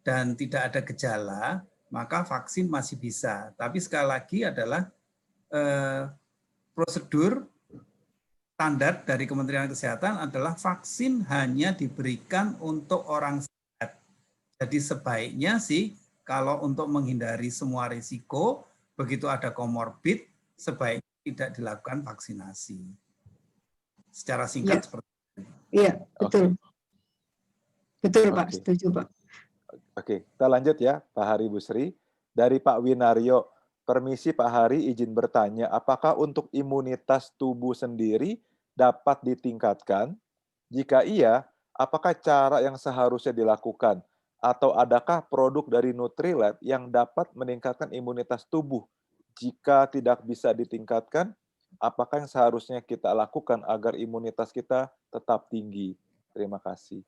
dan tidak ada gejala, maka vaksin masih bisa. Tapi sekali lagi adalah prosedur standar dari Kementerian Kesehatan adalah vaksin hanya diberikan untuk orang sehat. Jadi sebaiknya sih kalau untuk menghindari semua risiko, begitu ada komorbid, sebaiknya tidak dilakukan vaksinasi. Secara singkat seperti itu. Iya, betul. Betul Pak, setuju Pak. Oke, kita lanjut ya Pak Hari, Bu Sri. Dari Pak Winaryo, permisi Pak Hari, izin bertanya, apakah untuk imunitas tubuh sendiri dapat ditingkatkan? Jika iya, apakah cara yang seharusnya dilakukan? Atau adakah produk dari Nutrilite yang dapat meningkatkan imunitas tubuh? Jika tidak bisa ditingkatkan, apakah yang seharusnya kita lakukan agar imunitas kita tetap tinggi? Terima kasih.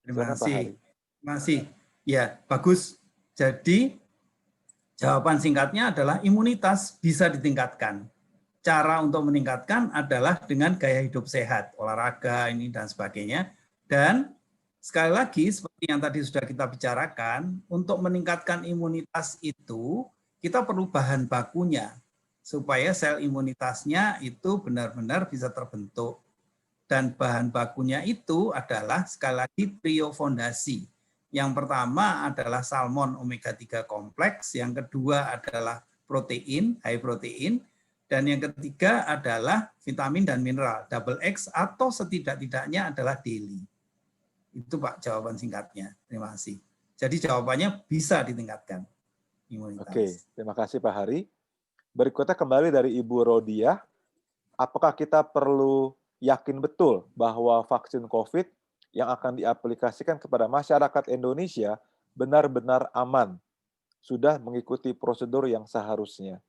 Terima kasih. Ya, bagus. Jadi, jawaban singkatnya adalah imunitas bisa ditingkatkan. Cara untuk meningkatkan adalah dengan gaya hidup sehat, olahraga ini dan sebagainya. Dan sekali lagi, seperti yang tadi sudah kita bicarakan, untuk meningkatkan imunitas itu, kita perlu bahan bakunya, supaya sel imunitasnya itu benar-benar bisa terbentuk. Dan bahan bakunya itu adalah, sekali lagi, trio fondasi. Yang pertama adalah salmon omega 3 kompleks, yang kedua adalah protein, high protein, dan yang ketiga adalah vitamin dan mineral, double X, atau setidak-tidaknya adalah daily. Itu Pak jawaban singkatnya. Terima kasih. Jadi jawabannya bisa ditingkatkan imunitas. Oke, terima kasih Pak Hari. Berikutnya kembali dari Ibu Rodiah, apakah kita perlu yakin betul bahwa vaksin COVID yang akan diaplikasikan kepada masyarakat Indonesia benar-benar aman, sudah mengikuti prosedur yang seharusnya?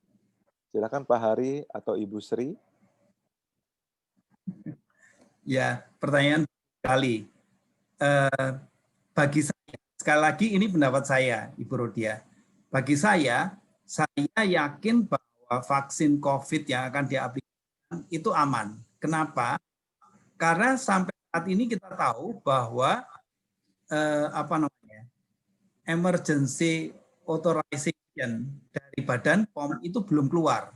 Silakan Pak Hari atau Ibu Sri. Ya, pertanyaan kali. bagi saya, sekali lagi ini pendapat saya, Ibu Rodia. Bagi saya yakin bahwa vaksin COVID yang akan diaplikasikan itu aman. Kenapa? Karena sampai saat ini kita tahu bahwa emergency authorization dari Badan POM itu belum keluar.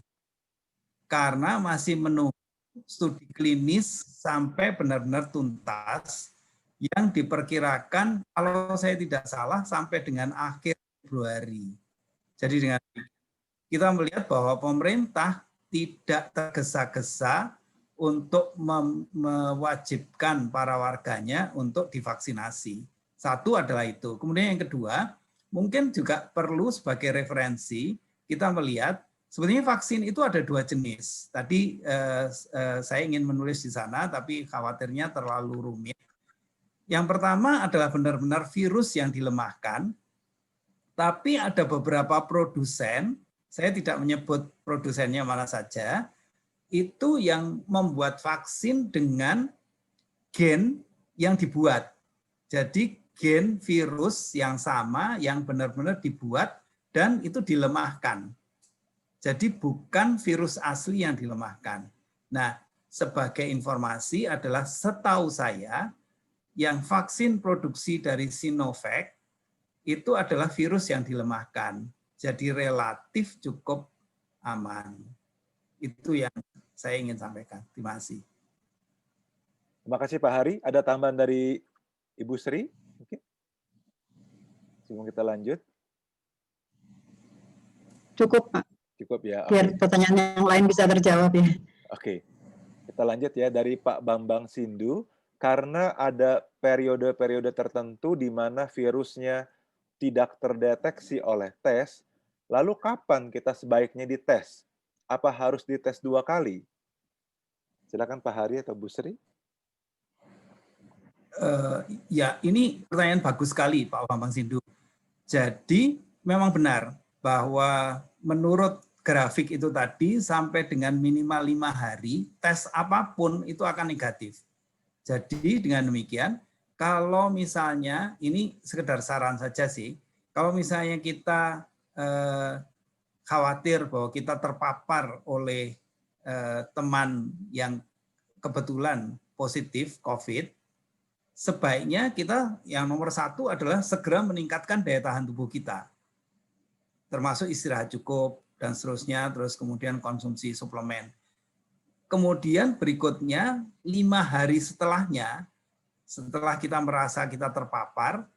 Karena masih menunggu studi klinis sampai benar-benar tuntas yang diperkirakan kalau saya tidak salah sampai dengan akhir Februari. Jadi dengan kita melihat bahwa pemerintah tidak tergesa-gesa untuk mewajibkan para warganya untuk divaksinasi. Satu adalah itu. Kemudian yang kedua, mungkin juga perlu sebagai referensi kita melihat sebenarnya vaksin itu ada dua jenis. Tadi saya ingin menulis di sana, tapi khawatirnya terlalu rumit. Yang pertama adalah benar-benar virus yang dilemahkan, tapi ada beberapa produsen, saya tidak menyebut produsennya mana saja, itu yang membuat vaksin dengan gen yang dibuat. Jadi gen virus yang sama yang benar-benar dibuat dan itu dilemahkan. Jadi bukan virus asli yang dilemahkan. Nah, sebagai informasi adalah setahu saya yang vaksin produksi dari Sinovac itu adalah virus yang dilemahkan. Jadi relatif cukup aman. Itu yang saya ingin sampaikan. Terima kasih. Terima kasih Pak Hari. Ada tambahan dari Ibu Sri? Mungkin? Sebelum kita lanjut. Cukup, Pak. Cukup ya. Biar pertanyaan yang lain bisa terjawab ya. Oke. Kita lanjut ya dari Pak Bambang Sindu. Karena ada periode-periode tertentu di mana virusnya tidak terdeteksi oleh tes, lalu kapan kita sebaiknya dites? Apa harus dites 2 kali? Silakan Pak Hari atau Bu Sri. Ya, ini pertanyaan bagus sekali Pak Bambang Sindu. Jadi memang benar bahwa menurut grafik itu tadi sampai dengan minimal 5 hari, tes apapun itu akan negatif. Jadi dengan demikian, kalau misalnya, ini sekedar saran saja sih, kalau misalnya kita khawatir bahwa kita terpapar oleh teman yang kebetulan positif COVID, sebaiknya kita yang nomor 1 adalah segera meningkatkan daya tahan tubuh kita. Termasuk istirahat cukup dan seterusnya, terus kemudian konsumsi suplemen. Kemudian berikutnya 5 hari setelahnya, setelah kita merasa kita terpapar,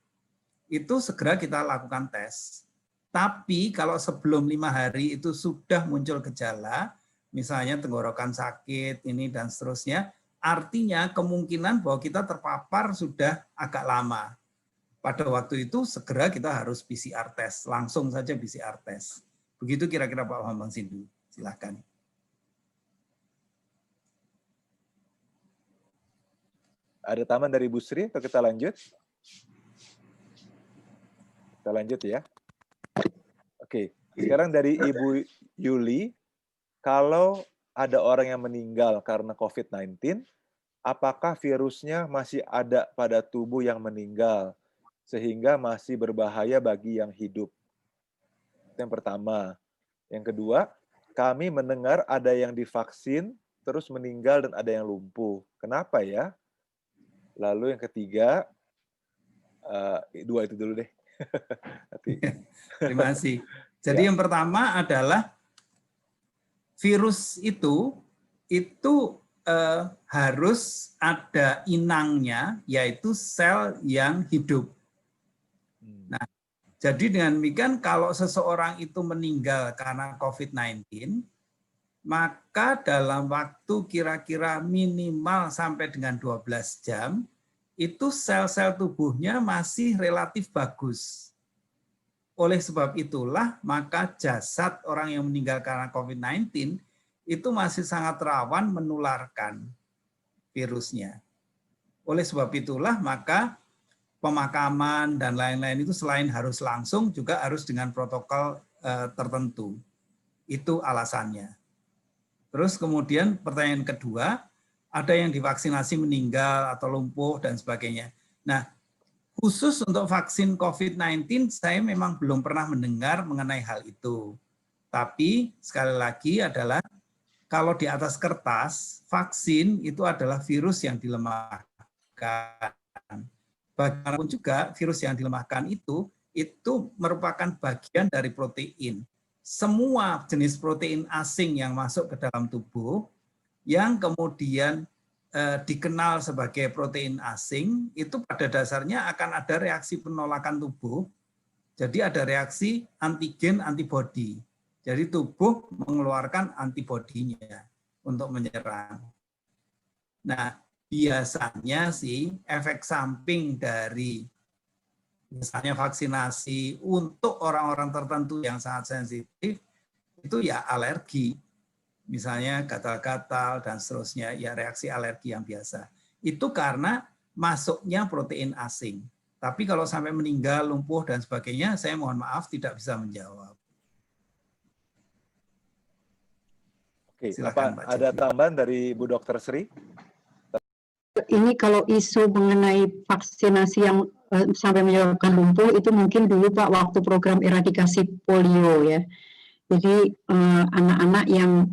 itu segera kita lakukan tes. Tapi kalau sebelum 5 hari itu sudah muncul gejala, misalnya tenggorokan sakit ini dan seterusnya, artinya kemungkinan bahwa kita terpapar sudah agak lama. Pada waktu itu segera kita harus PCR tes, langsung saja PCR tes. Begitu kira-kira Pak Bambang Sindu. Silakan. Ada tambahan dari Bu Sri atau kita lanjut? Kita lanjut ya. Oke, sekarang dari Ibu Yuli, kalau ada orang yang meninggal karena COVID-19, apakah virusnya masih ada pada tubuh yang meninggal, sehingga masih berbahaya bagi yang hidup? Itu yang pertama. Yang kedua, kami mendengar ada yang divaksin, terus meninggal dan ada yang lumpuh. Kenapa ya? Lalu yang ketiga, 2 itu dulu deh. Terima kasih. Jadi yang pertama adalah virus itu harus ada inangnya, yaitu sel yang hidup. Nah, jadi dengan demikian kalau seseorang itu meninggal karena COVID-19, maka dalam waktu kira-kira minimal sampai dengan 12 jam, itu sel-sel tubuhnya masih relatif bagus. Oleh sebab itulah, maka jasad orang yang meninggal karena COVID-19 itu masih sangat rawan menularkan virusnya. Oleh sebab itulah, maka pemakaman dan lain-lain itu selain harus langsung, juga harus dengan protokol tertentu. Itu alasannya. Terus kemudian pertanyaan kedua, ada yang divaksinasi meninggal atau lumpuh dan sebagainya. Nah, Khusus untuk vaksin COVID-19, saya memang belum pernah mendengar mengenai hal itu. Tapi sekali lagi adalah kalau di atas kertas, vaksin itu adalah virus yang dilemahkan. Bagaimanapun juga virus yang dilemahkan itu merupakan bagian dari protein. Semua jenis protein asing yang masuk ke dalam tubuh, yang kemudian dikenal sebagai protein asing, itu pada dasarnya akan ada reaksi penolakan tubuh. Jadi ada reaksi antigen antibodi. Jadi tubuh mengeluarkan antibodinya untuk menyerang. Nah, biasanya sih efek samping dari misalnya vaksinasi untuk orang-orang tertentu yang sangat sensitif itu ya alergi. Misalnya gatal-gatal dan seterusnya, ya reaksi alergi yang biasa. Itu karena masuknya protein asing. Tapi kalau sampai meninggal, lumpuh dan sebagainya, saya mohon maaf tidak bisa menjawab. Oke, silakan, Pak, Pak ada Jeffrey. tambahan dari Bu Dr. Sri? Ini kalau isu mengenai vaksinasi yang sampai menyebabkan lumpuh itu mungkin dulu Pak waktu program eradikasi polio ya. Jadi anak-anak yang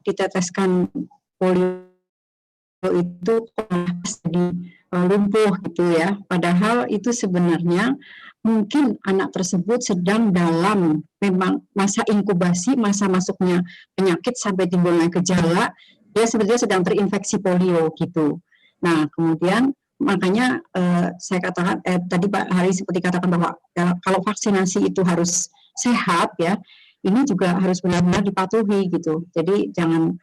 diteteskan polio itu jadi lumpuh gitu ya. Padahal itu sebenarnya mungkin anak tersebut sedang dalam memang masa inkubasi, masa masuknya penyakit sampai timbulnya gejala, dia sebetulnya sedang terinfeksi polio gitu. Nah, kemudian makanya saya katakan tadi Pak Hari seperti katakan bahwa kalau vaksinasi itu harus sehat ya, ini juga harus benar-benar dipatuhi gitu. Jadi jangan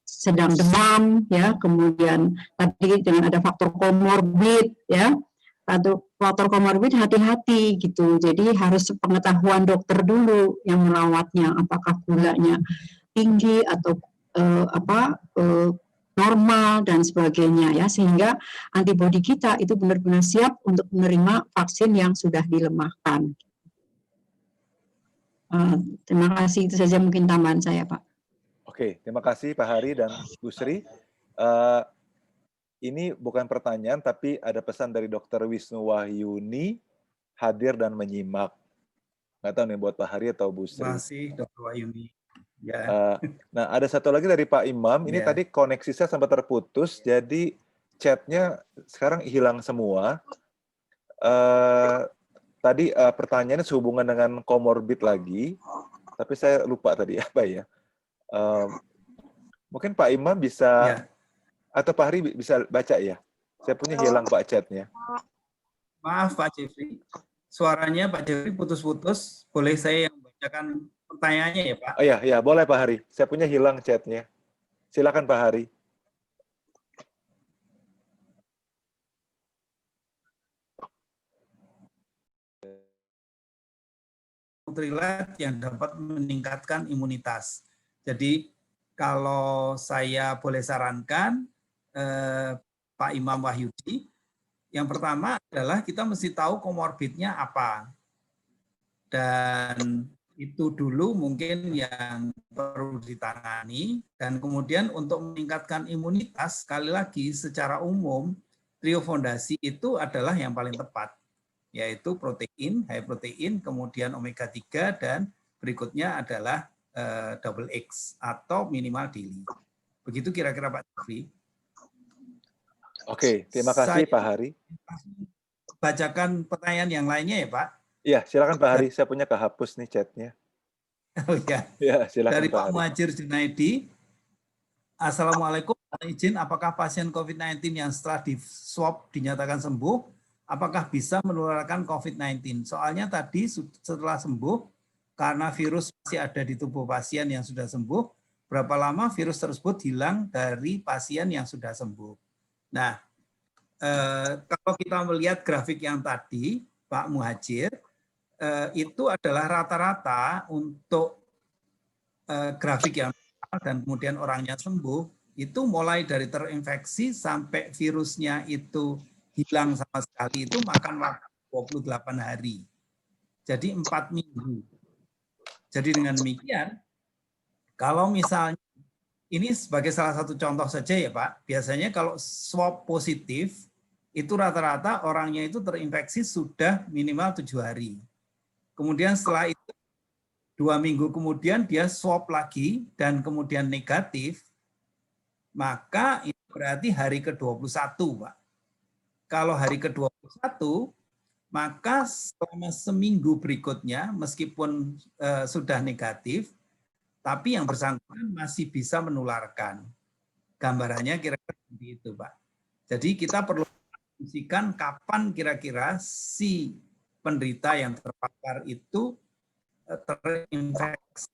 sedang demam ya, kemudian tadi dengan ada faktor komorbid ya, atau faktor komorbid hati-hati gitu. Jadi harus pengetahuan dokter dulu yang merawatnya, apakah gulanya tinggi atau normal dan sebagainya ya, sehingga antibodi kita itu benar-benar siap untuk menerima vaksin yang sudah dilemahkan. Terima kasih, itu saja mungkin tambahan saya Pak. Oke, terima kasih Pak Hari dan Bu Sri. Ini bukan pertanyaan, tapi ada pesan dari Dr. Wisnu Wahyuni, hadir dan menyimak. Nggak tahu nih buat Pak Hari atau Bu Sri. Terima kasih Dr. Wahyuni. Ya. Nah, ada satu lagi dari Pak Imam. Ini tadi koneksi saya sampai terputus, jadi chatnya sekarang hilang semua. Tadi pertanyaannya sehubungan dengan komorbid lagi, tapi saya lupa tadi apa ya. Mungkin Pak Imam bisa, atau Pak Hari bisa baca ya. Saya punya hilang Pak chatnya. Maaf Pak Jeffrey, suaranya Pak Jeffrey putus-putus. Boleh saya yang bacakan pertanyaannya ya Pak? Oh ya, boleh Pak Hari. Saya punya hilang chatnya. Silakan Pak Hari. Nutrilat yang dapat meningkatkan imunitas. Jadi kalau saya boleh sarankan Pak Imam Wahyudi, yang pertama adalah kita mesti tahu komorbidnya apa. Dan itu dulu mungkin yang perlu ditangani. Dan kemudian untuk meningkatkan imunitas, sekali lagi secara umum, trio fondasi itu adalah yang paling tepat, yaitu protein, high protein, kemudian omega 3, dan berikutnya adalah double X atau minimal daily. Begitu kira-kira Pak Jeffrey. Oke, terima kasih Pak Hari. Bacakan pertanyaan yang lainnya ya Pak. Iya, silakan Pak Hari. Saya punya kehapus nih chatnya. Oh ya. Ya, silakan dari Pak Pak Muhajir Junaidi. Assalamualaikum, izin apakah pasien COVID-19 yang setelah di swab dinyatakan sembuh, apakah bisa menularkan COVID-19? Soalnya tadi setelah sembuh, karena virus masih ada di tubuh pasien yang sudah sembuh, berapa lama virus tersebut hilang dari pasien yang sudah sembuh? Nah, kalau kita melihat grafik yang tadi, Pak Muhajir, itu adalah rata-rata untuk grafik yang dan kemudian orangnya sembuh, itu mulai dari terinfeksi sampai virusnya itu hilang sama sekali itu makan waktu 28 hari. Jadi 4 minggu. Jadi dengan demikian, kalau misalnya, ini sebagai salah satu contoh saja ya Pak, biasanya kalau swab positif, itu rata-rata orangnya itu terinfeksi sudah minimal 7 hari. Kemudian setelah itu 2 minggu kemudian dia swab lagi dan kemudian negatif, maka itu berarti hari ke-21, Pak. Kalau hari ke-21, maka selama seminggu berikutnya, meskipun sudah negatif, tapi yang bersangkutan masih bisa menularkan. Gambarannya kira-kira seperti itu, Pak. Jadi kita perlu mengasumsikan kapan kira-kira si penderita yang terpapar itu terinfeksi.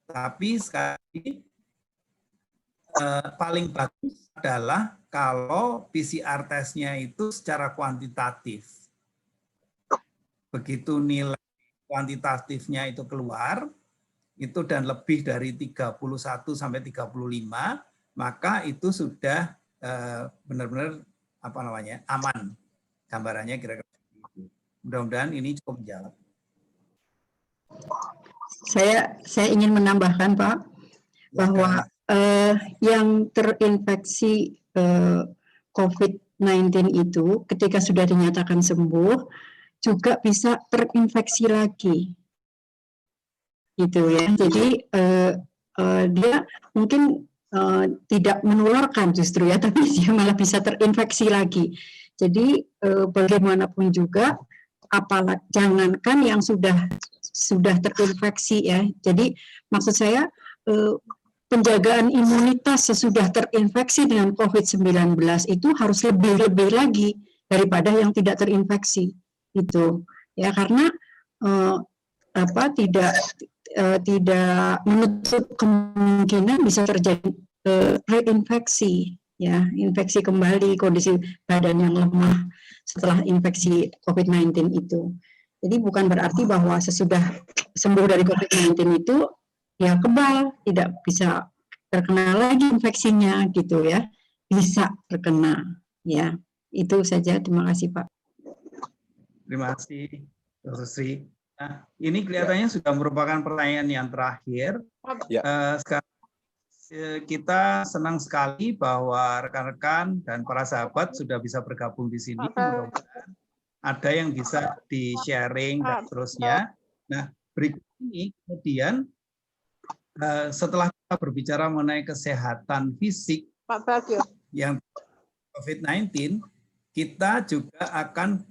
Tapi sekali paling bagus adalah kalau PCR tesnya itu secara kuantitatif. Begitu nilai kuantitatifnya itu keluar, itu dan lebih dari 31 sampai 35, maka itu sudah benar-benar aman. Gambarannya kira-kira itu. Mudah-mudahan ini cukup menjawab. Saya ingin menambahkan, Pak, bahwa yang terinfeksi COVID-19 itu ketika sudah dinyatakan sembuh juga bisa terinfeksi lagi, gitu ya. Jadi dia mungkin tidak menularkan justru ya, tapi dia malah bisa terinfeksi lagi. Jadi bagaimanapun juga, apalagi jangankan yang sudah terinfeksi ya. Jadi maksud saya penjagaan imunitas sesudah terinfeksi dengan COVID-19 itu harus lebih lagi daripada yang tidak terinfeksi itu ya, karena tidak menutup kemungkinan bisa terjadi reinfeksi ya, infeksi kembali, kondisi badan yang lemah setelah infeksi COVID-19 itu. Jadi bukan berarti bahwa sesudah sembuh dari COVID-19 itu ya kebal, tidak bisa terkena lagi infeksinya gitu ya. Bisa terkena ya. Itu saja, terima kasih Pak. Terima kasih Dr. Sri. Nah, ini kelihatannya sudah merupakan pertanyaan yang terakhir. Sekarang kita senang sekali bahwa rekan-rekan dan para sahabat sudah bisa bergabung di sini. Mudah-mudahan ada yang bisa di-sharing dan seterusnya. Nah, berikut ini kemudian setelah kita berbicara mengenai kesehatan fisik yang COVID-19, kita juga akan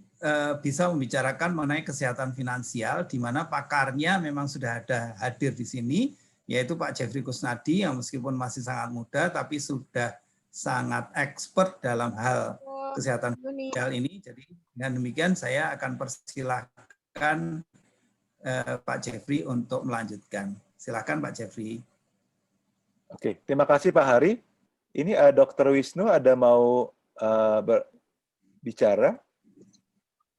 bisa membicarakan mengenai kesehatan finansial, di mana pakarnya memang sudah ada hadir di sini, yaitu Pak Jeffrey Kusnadi yang meskipun masih sangat muda, tapi sudah sangat expert dalam hal kesehatan finansial ini. Jadi dengan demikian saya akan persilahkan Pak Jeffrey untuk melanjutkan. Silakan Pak Jeffrey. Oke, terima kasih Pak Hari. Ini Dr. Wisnu ada mau bicara?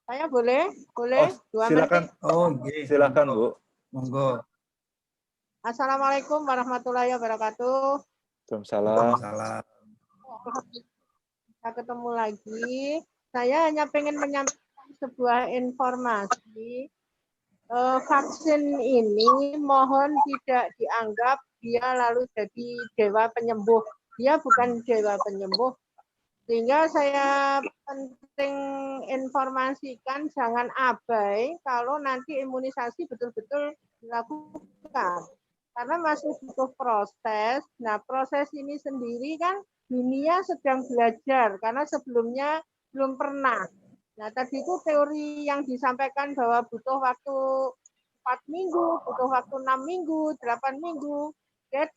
Saya boleh? Oh, 2 silakan. menit. Oh, silakan Bu. Monggo. Assalamualaikum warahmatullahi wabarakatuh. Waalaikumsalam. Kita ketemu lagi. Saya hanya ingin menyampaikan sebuah informasi. Vaksin ini mohon tidak dianggap dia lalu jadi dewa penyembuh. Dia bukan dewa penyembuh. Sehingga saya penting informasikan jangan abai kalau nanti imunisasi betul-betul dilakukan. Karena masih butuh proses. Nah, proses ini sendiri kan dunia sedang belajar karena sebelumnya belum pernah. Nah, tadi itu teori yang disampaikan bahwa butuh waktu 4 minggu, butuh waktu 6 minggu, 8 minggu. That's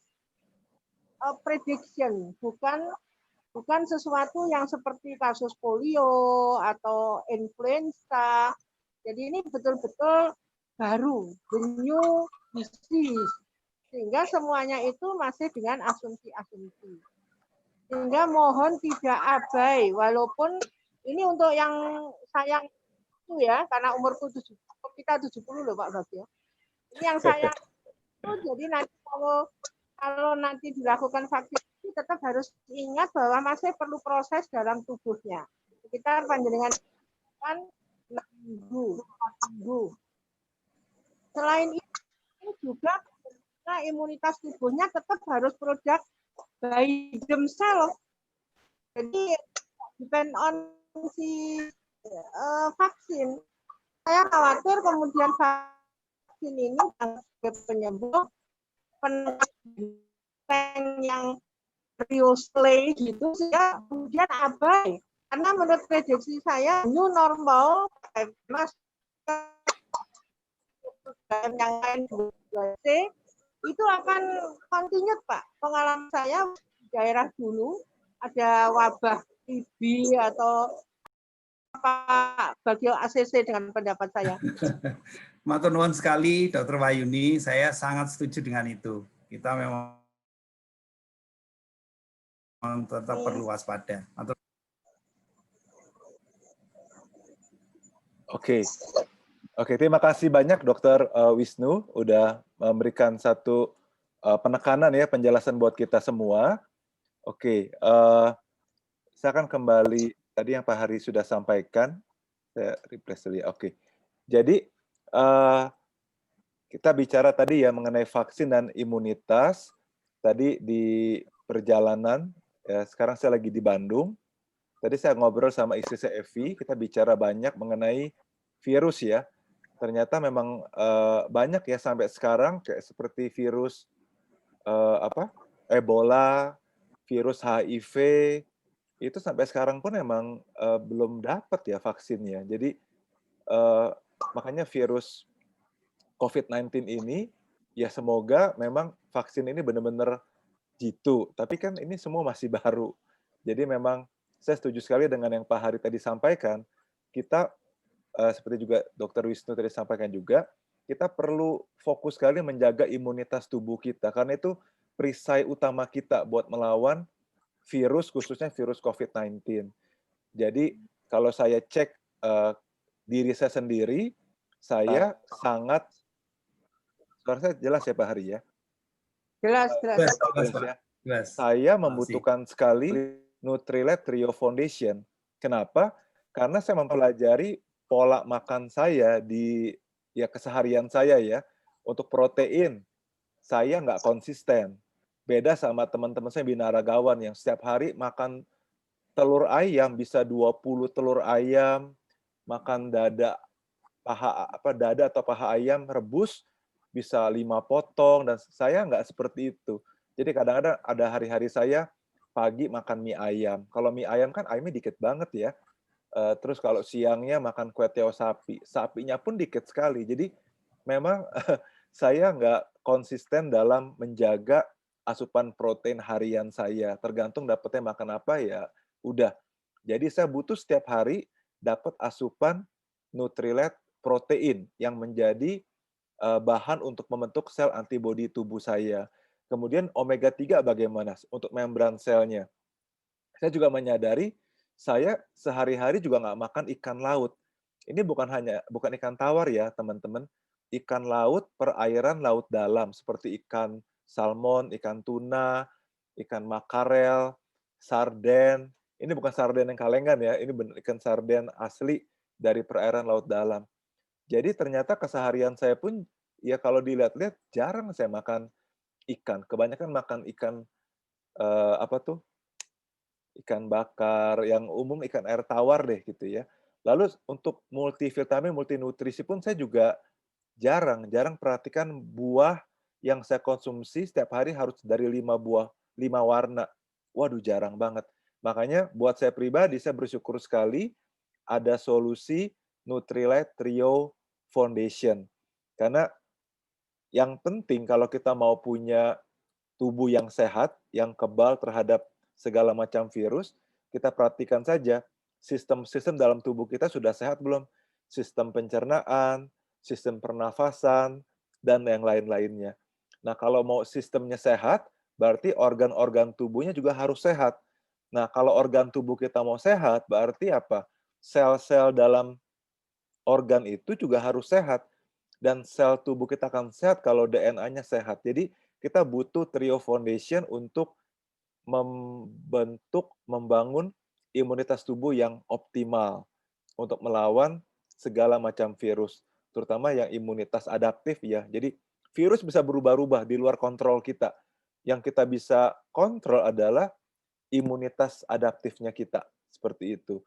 a prediction, bukan sesuatu yang seperti kasus polio atau influenza. Jadi ini betul-betul baru, the new disease. Sehingga semuanya itu masih dengan asumsi-asumsi. Sehingga mohon tidak abai, walaupun ini untuk yang sayang itu ya, karena umurku kita 70 loh Pak Bagio. Ini yang sayang itu, jadi nanti kalau nanti dilakukan vaksin tetap harus ingat bahwa masih perlu proses dalam tubuhnya. Sekitar panjenengan 6 minggu, 4 minggu. Selain itu juga imunitas tubuhnya tetap harus produk by themselves. Jadi depend on si vaksin. Saya khawatir kemudian vaksin ini sebagai penyembuh penelitian yang serius play gitu, sehingga kemudian abai. Karena menurut prediksi saya, new normal masker yang lain 2C itu akan continue, Pak. Pengalaman saya di daerah dulu ada wabah TB atau apa bagi ACC dengan pendapat saya. Matur nuwun sekali, Dr. Wahyuni. Saya sangat setuju dengan itu. Kita memang tetap perlu waspada. Oke, terima kasih banyak Dr. Wisnu udah memberikan satu penekanan ya, penjelasan buat kita semua. Oke, saya akan kembali tadi yang Pak Hari sudah sampaikan. Saya refresh dulu ya. Oke. Jadi kita bicara tadi ya mengenai vaksin dan imunitas. Tadi di perjalanan, ya, sekarang saya lagi di Bandung. Tadi saya ngobrol sama istri saya Evi, kita bicara banyak mengenai virus ya. Ternyata memang banyak ya sampai sekarang kayak seperti virus Ebola, virus HIV, itu sampai sekarang pun memang belum dapat ya vaksinnya. Jadi makanya virus COVID-19 ini ya semoga memang vaksin ini benar-benar jitu. Tapi kan ini semua masih baru. Jadi memang saya setuju sekali dengan yang Pak Hari tadi sampaikan. Kita seperti juga Dr. Wisnu tadi sampaikan juga, kita perlu fokus sekali menjaga imunitas tubuh kita karena itu perisai utama kita buat melawan virus, khususnya virus COVID-19. Jadi kalau saya cek diri saya sendiri, saya sangat, suara saya jelas ya Pak Hari ya? Jelas. Jelas. Saya membutuhkan sekali Nutrilite Trio Foundation. Kenapa? Karena saya mempelajari pola makan saya di ya keseharian saya ya. Untuk protein, saya nggak konsisten. Beda sama teman-teman saya binaragawan yang setiap hari makan telur ayam, bisa 20 telur ayam, makan dada atau paha ayam rebus, bisa 5 potong, dan saya nggak seperti itu. Jadi kadang-kadang ada hari-hari saya pagi makan mie ayam. Kalau mie ayam kan ayamnya dikit banget ya. Terus kalau siangnya makan kue teo sapi. Sapinya pun dikit sekali. Jadi memang saya nggak konsisten dalam menjaga asupan protein harian saya. Tergantung dapetnya makan apa ya udah. Jadi saya butuh setiap hari dapat asupan Nutrilite protein yang menjadi bahan untuk membentuk sel antibodi tubuh saya. Kemudian omega 3 bagaimana untuk membran selnya. Saya juga menyadari saya sehari-hari juga nggak makan ikan laut. Ini bukan ikan tawar ya teman-teman. Ikan laut perairan laut dalam seperti ikan salmon, ikan tuna, ikan makarel, sarden. Ini bukan sarden yang kalengan ya, ini benar ikan sarden asli dari perairan laut dalam. Jadi ternyata keseharian saya pun ya kalau dilihat-lihat jarang saya makan ikan. Kebanyakan makan ikan ikan bakar yang umum, ikan air tawar deh gitu ya. Lalu untuk multivitamin, multinutrisi pun saya juga jarang perhatikan buah yang saya konsumsi setiap hari harus dari 5 buah, 5 warna. Waduh, jarang banget. Makanya buat saya pribadi, saya bersyukur sekali ada solusi Nutrilite Trio Foundation. Karena yang penting kalau kita mau punya tubuh yang sehat, yang kebal terhadap segala macam virus, kita perhatikan saja sistem-sistem dalam tubuh kita sudah sehat belum? Sistem pencernaan, sistem pernafasan, dan yang lain-lainnya. Nah, kalau mau sistemnya sehat, berarti organ-organ tubuhnya juga harus sehat. Nah, kalau organ tubuh kita mau sehat, berarti apa? Sel-sel dalam organ itu juga harus sehat. Dan sel tubuh kita akan sehat kalau DNA-nya sehat. Jadi, kita butuh Trio Foundation untuk membangun imunitas tubuh yang optimal untuk melawan segala macam virus, terutama yang imunitas adaptif ya. Jadi virus bisa berubah-ubah di luar kontrol kita. Yang kita bisa kontrol adalah imunitas adaptifnya kita. seperti itu.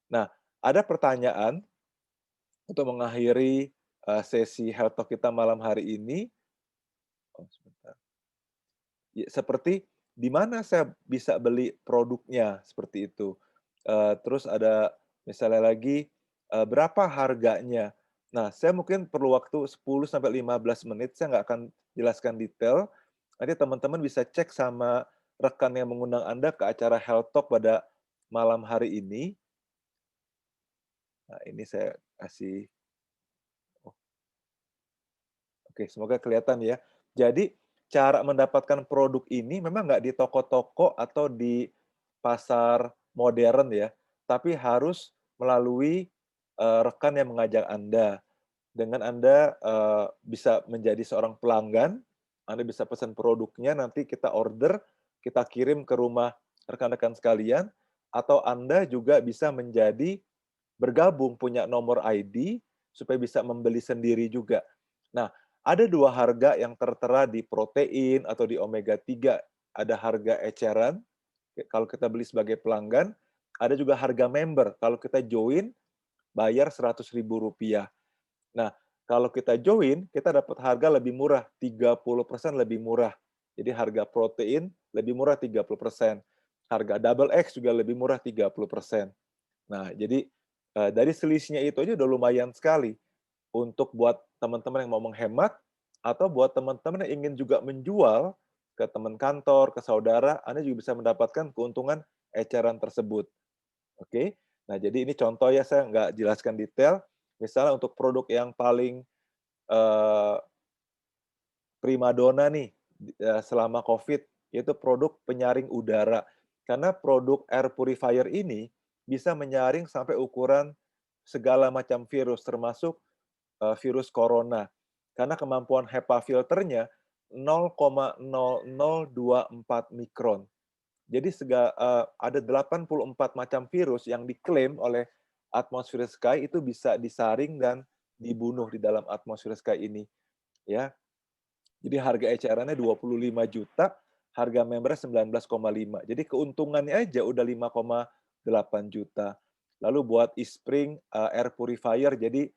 Nah, ada pertanyaan untuk mengakhiri sesi Health Talk kita malam hari ini. Oh, sebentar. Ya, seperti di mana saya bisa beli produknya, seperti itu. Terus ada misalnya lagi berapa harganya. Nah, saya mungkin perlu waktu 10-15 menit, saya nggak akan jelaskan detail. Nanti teman-teman bisa cek sama rekan yang mengundang Anda ke acara Health Talk pada malam hari ini. Nah, ini saya kasih. Oke, semoga kelihatan ya. Jadi, cara mendapatkan produk ini memang nggak di toko-toko atau di pasar modern ya, tapi harus melalui rekan yang mengajak Anda. Dengan Anda bisa menjadi seorang pelanggan, Anda bisa pesan produknya, nanti kita order, kita kirim ke rumah rekan-rekan sekalian, atau Anda juga bisa menjadi bergabung, punya nomor ID, supaya bisa membeli sendiri juga. Nah, ada dua harga yang tertera di protein atau di omega 3. Ada harga eceran, kalau kita beli sebagai pelanggan, ada juga harga member. Kalau kita join, bayar Rp100.000. Nah, kalau kita join, kita dapat harga lebih murah, 30% lebih murah. Jadi harga protein lebih murah 30%. Harga double X juga lebih murah 30%. Nah, jadi dari selisihnya itu aja udah lumayan sekali untuk buat teman-teman yang mau menghemat atau buat teman-teman yang ingin juga menjual ke teman kantor, ke saudara, Anda juga bisa mendapatkan keuntungan eceran tersebut. Oke. Nah, jadi ini contoh ya, saya nggak jelaskan detail. Misalnya untuk produk yang paling primadona nih selama COVID, yaitu produk penyaring udara. Karena produk air purifier ini bisa menyaring sampai ukuran segala macam virus, termasuk virus corona. Karena kemampuan HEPA filternya 0,0024 mikron. Jadi ada 84 macam virus yang diklaim oleh atmosfer sky itu bisa disaring dan dibunuh di dalam atmosfer sky ini. Ya, jadi harga ecerannya 25 juta, harga membernya 19,5. Jadi keuntungannya aja udah 5,8 juta. Lalu buat e-spring air purifier, jadi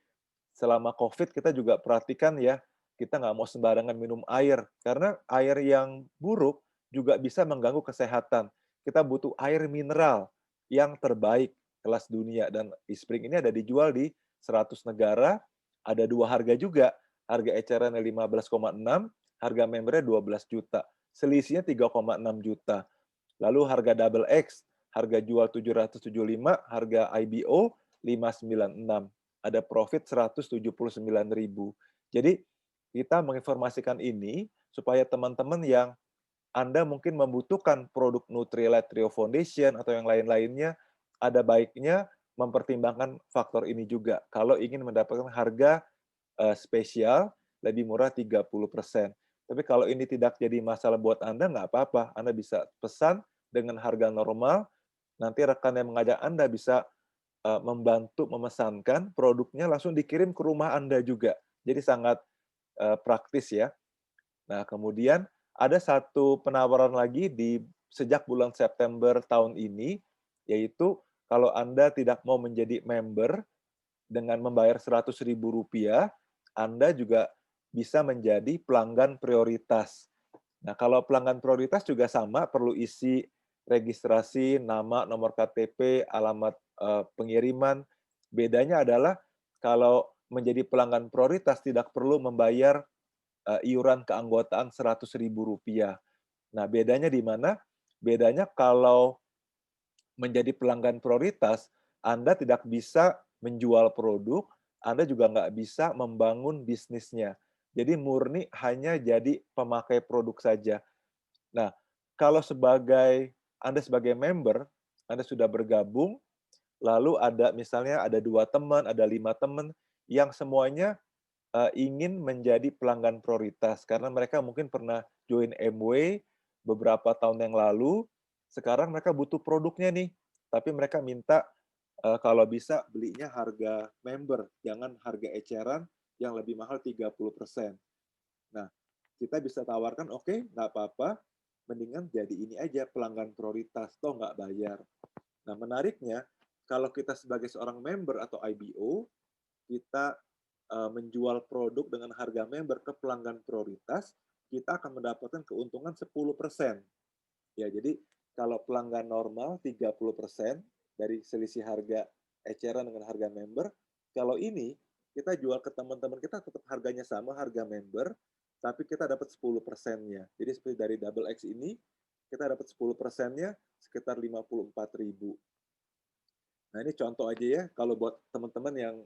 selama COVID kita juga perhatikan ya, kita nggak mau sembarangan minum air. Karena air yang buruk juga bisa mengganggu kesehatan. Kita butuh air mineral yang terbaik kelas dunia. Dan e-spring ini ada dijual di 100 negara, ada dua harga juga. Harga ecerannya 15,6, harga membernya 12 juta. Selisihnya 3,6 juta. Lalu harga double X, harga jual 775, harga IBO 596. Ada profit 179.000. Jadi kita menginformasikan ini supaya teman-teman yang Anda mungkin membutuhkan produk Nutrilite Trio Foundation atau yang lain-lainnya, ada baiknya mempertimbangkan faktor ini juga. Kalau ingin mendapatkan harga spesial lebih murah 30%. Tapi kalau ini tidak jadi masalah buat Anda, nggak apa-apa. Anda bisa pesan dengan harga normal, nanti rekan yang mengajak Anda bisa membantu memesankan produknya langsung dikirim ke rumah Anda juga. Jadi sangat praktis ya. Nah, kemudian ada satu penawaran lagi sejak bulan September tahun ini, yaitu kalau Anda tidak mau menjadi member dengan membayar Rp100.000, Anda juga bisa menjadi pelanggan prioritas. Nah, kalau pelanggan prioritas juga sama, perlu isi registrasi, nama, nomor KTP, alamat pengiriman. Bedanya adalah kalau menjadi pelanggan prioritas tidak perlu membayar iuran keanggotaan Rp100.000. Nah, bedanya di mana? Bedanya kalau menjadi pelanggan prioritas, Anda tidak bisa menjual produk, Anda juga nggak bisa membangun bisnisnya. Jadi murni hanya jadi pemakai produk saja. Nah, kalau Anda sebagai member, Anda sudah bergabung, lalu misalnya ada 2 teman, ada 5 teman, yang semuanya ingin menjadi pelanggan prioritas. Karena mereka mungkin pernah join MW beberapa tahun yang lalu, sekarang mereka butuh produknya nih, tapi mereka minta kalau bisa belinya harga member, jangan harga eceran yang lebih mahal 30%. Nah, kita bisa tawarkan, oke, nggak apa-apa, mendingan jadi ini aja pelanggan prioritas, toh nggak bayar. Nah, menariknya, kalau kita sebagai seorang member atau IBO, kita menjual produk dengan harga member ke pelanggan prioritas, kita akan mendapatkan keuntungan 10%. Ya, jadi kalau pelanggan normal 30% dari selisih harga eceran dengan harga member, kalau ini kita jual ke teman-teman kita tetap harganya sama, harga member, tapi kita dapat 10%-nya. Jadi seperti dari Double X ini, kita dapat 10%-nya sekitar 54.000. Nah, ini contoh aja ya, kalau buat teman-teman yang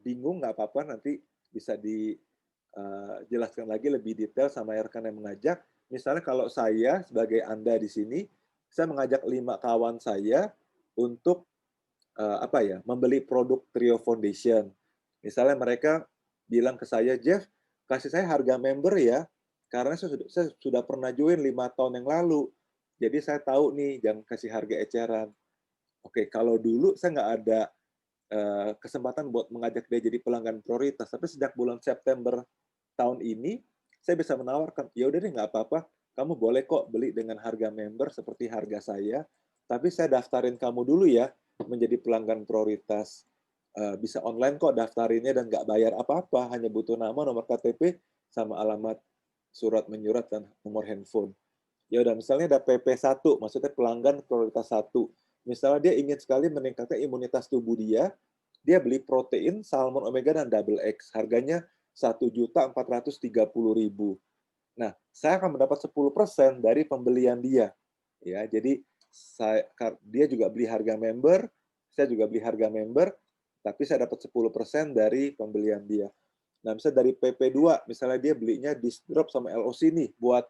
bingung nggak apa-apa, nanti bisa dijelaskan lagi lebih detail sama rekan yang mengajak. Misalnya kalau saya sebagai Anda di sini, saya mengajak 5 kawan saya untuk membeli produk Trio Foundation. Misalnya mereka bilang ke saya, Jeff, kasih saya harga member ya, karena saya sudah pernah join 5 tahun yang lalu. Jadi saya tahu nih, jangan kasih harga eceran. Oke, kalau dulu saya nggak ada kesempatan buat mengajak dia jadi pelanggan prioritas, tapi sejak bulan September tahun ini, saya bisa menawarkan, ya udah deh nggak apa-apa, kamu boleh kok beli dengan harga member seperti harga saya, tapi saya daftarin kamu dulu ya menjadi pelanggan prioritas. Bisa online kok daftarinnya dan nggak bayar apa-apa, hanya butuh nama, nomor KTP, sama alamat surat menyurat dan nomor handphone. Ya udah, misalnya ada PP1, maksudnya pelanggan prioritas 1. Misalnya dia ingin sekali meningkatkan imunitas tubuh dia beli protein, salmon omega, dan double X. Harganya 1.430.000. Nah, saya akan mendapat 10% dari pembelian dia. Ya, jadi dia juga beli harga member, saya juga beli harga member, tapi saya dapat 10% dari pembelian dia. Nah, misalnya dari PP2, misalnya dia belinya Disdrop sama LOC nih buat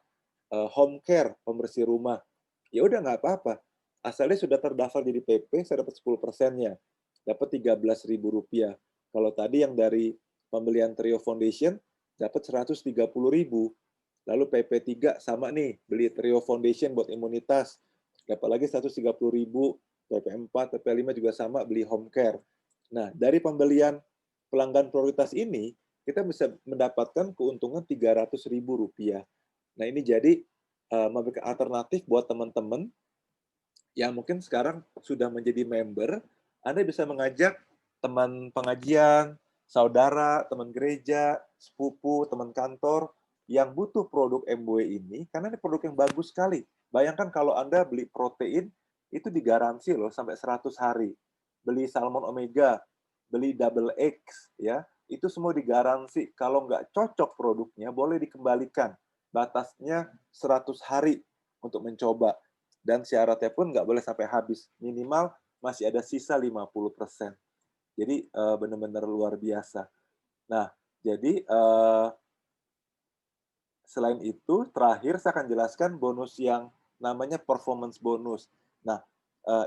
home care, pembersih rumah. Ya udah nggak apa-apa. Asalnya sudah terdaftar jadi PP, saya dapat 10%-nya. Dapat Rp13.000. Kalau tadi yang dari pembelian Trio Foundation, dapat 130.000. Lalu PP3 sama nih, beli Trio Foundation buat imunitas. Dapat lagi 130.000. PP4, PP5 juga sama, beli home care. Nah, dari pembelian pelanggan prioritas ini, kita bisa mendapatkan keuntungan Rp300.000. Nah, ini jadi memberikan alternatif buat teman-teman yang mungkin sekarang sudah menjadi member. Anda bisa mengajak teman pengajian, saudara, teman gereja, sepupu, teman kantor yang butuh produk MBW ini, karena ini produk yang bagus sekali. Bayangkan kalau Anda beli protein, itu digaransi loh sampai 100 hari. Beli salmon omega, beli double X, ya, itu semua digaransi. Kalau nggak cocok produknya, boleh dikembalikan. Batasnya 100 hari untuk mencoba. Dan syaratnya pun nggak boleh sampai habis. Minimal masih ada sisa 50%. Jadi benar-benar luar biasa. Nah, jadi selain itu, terakhir saya akan jelaskan bonus yang namanya performance bonus. Nah,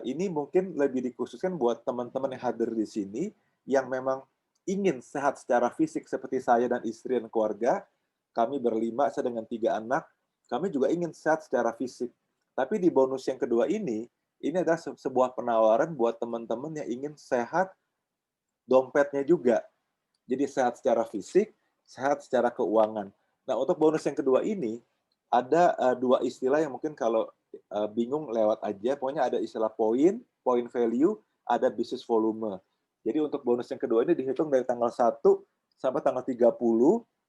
ini mungkin lebih dikhususkan buat teman-teman yang hadir di sini, yang memang ingin sehat secara fisik seperti saya dan istri dan keluarga. Kami berlima, saya dengan 3 anak. Kami juga ingin sehat secara fisik. Tapi di bonus yang kedua ini adalah sebuah penawaran buat teman-teman yang ingin sehat dompetnya juga. Jadi sehat secara fisik, sehat secara keuangan. Nah, untuk bonus yang kedua ini, ada 2 istilah yang mungkin kalau bingung lewat aja. Pokoknya ada istilah point value, ada business volume. Jadi untuk bonus yang kedua ini dihitung dari tanggal 1 sampai tanggal 30,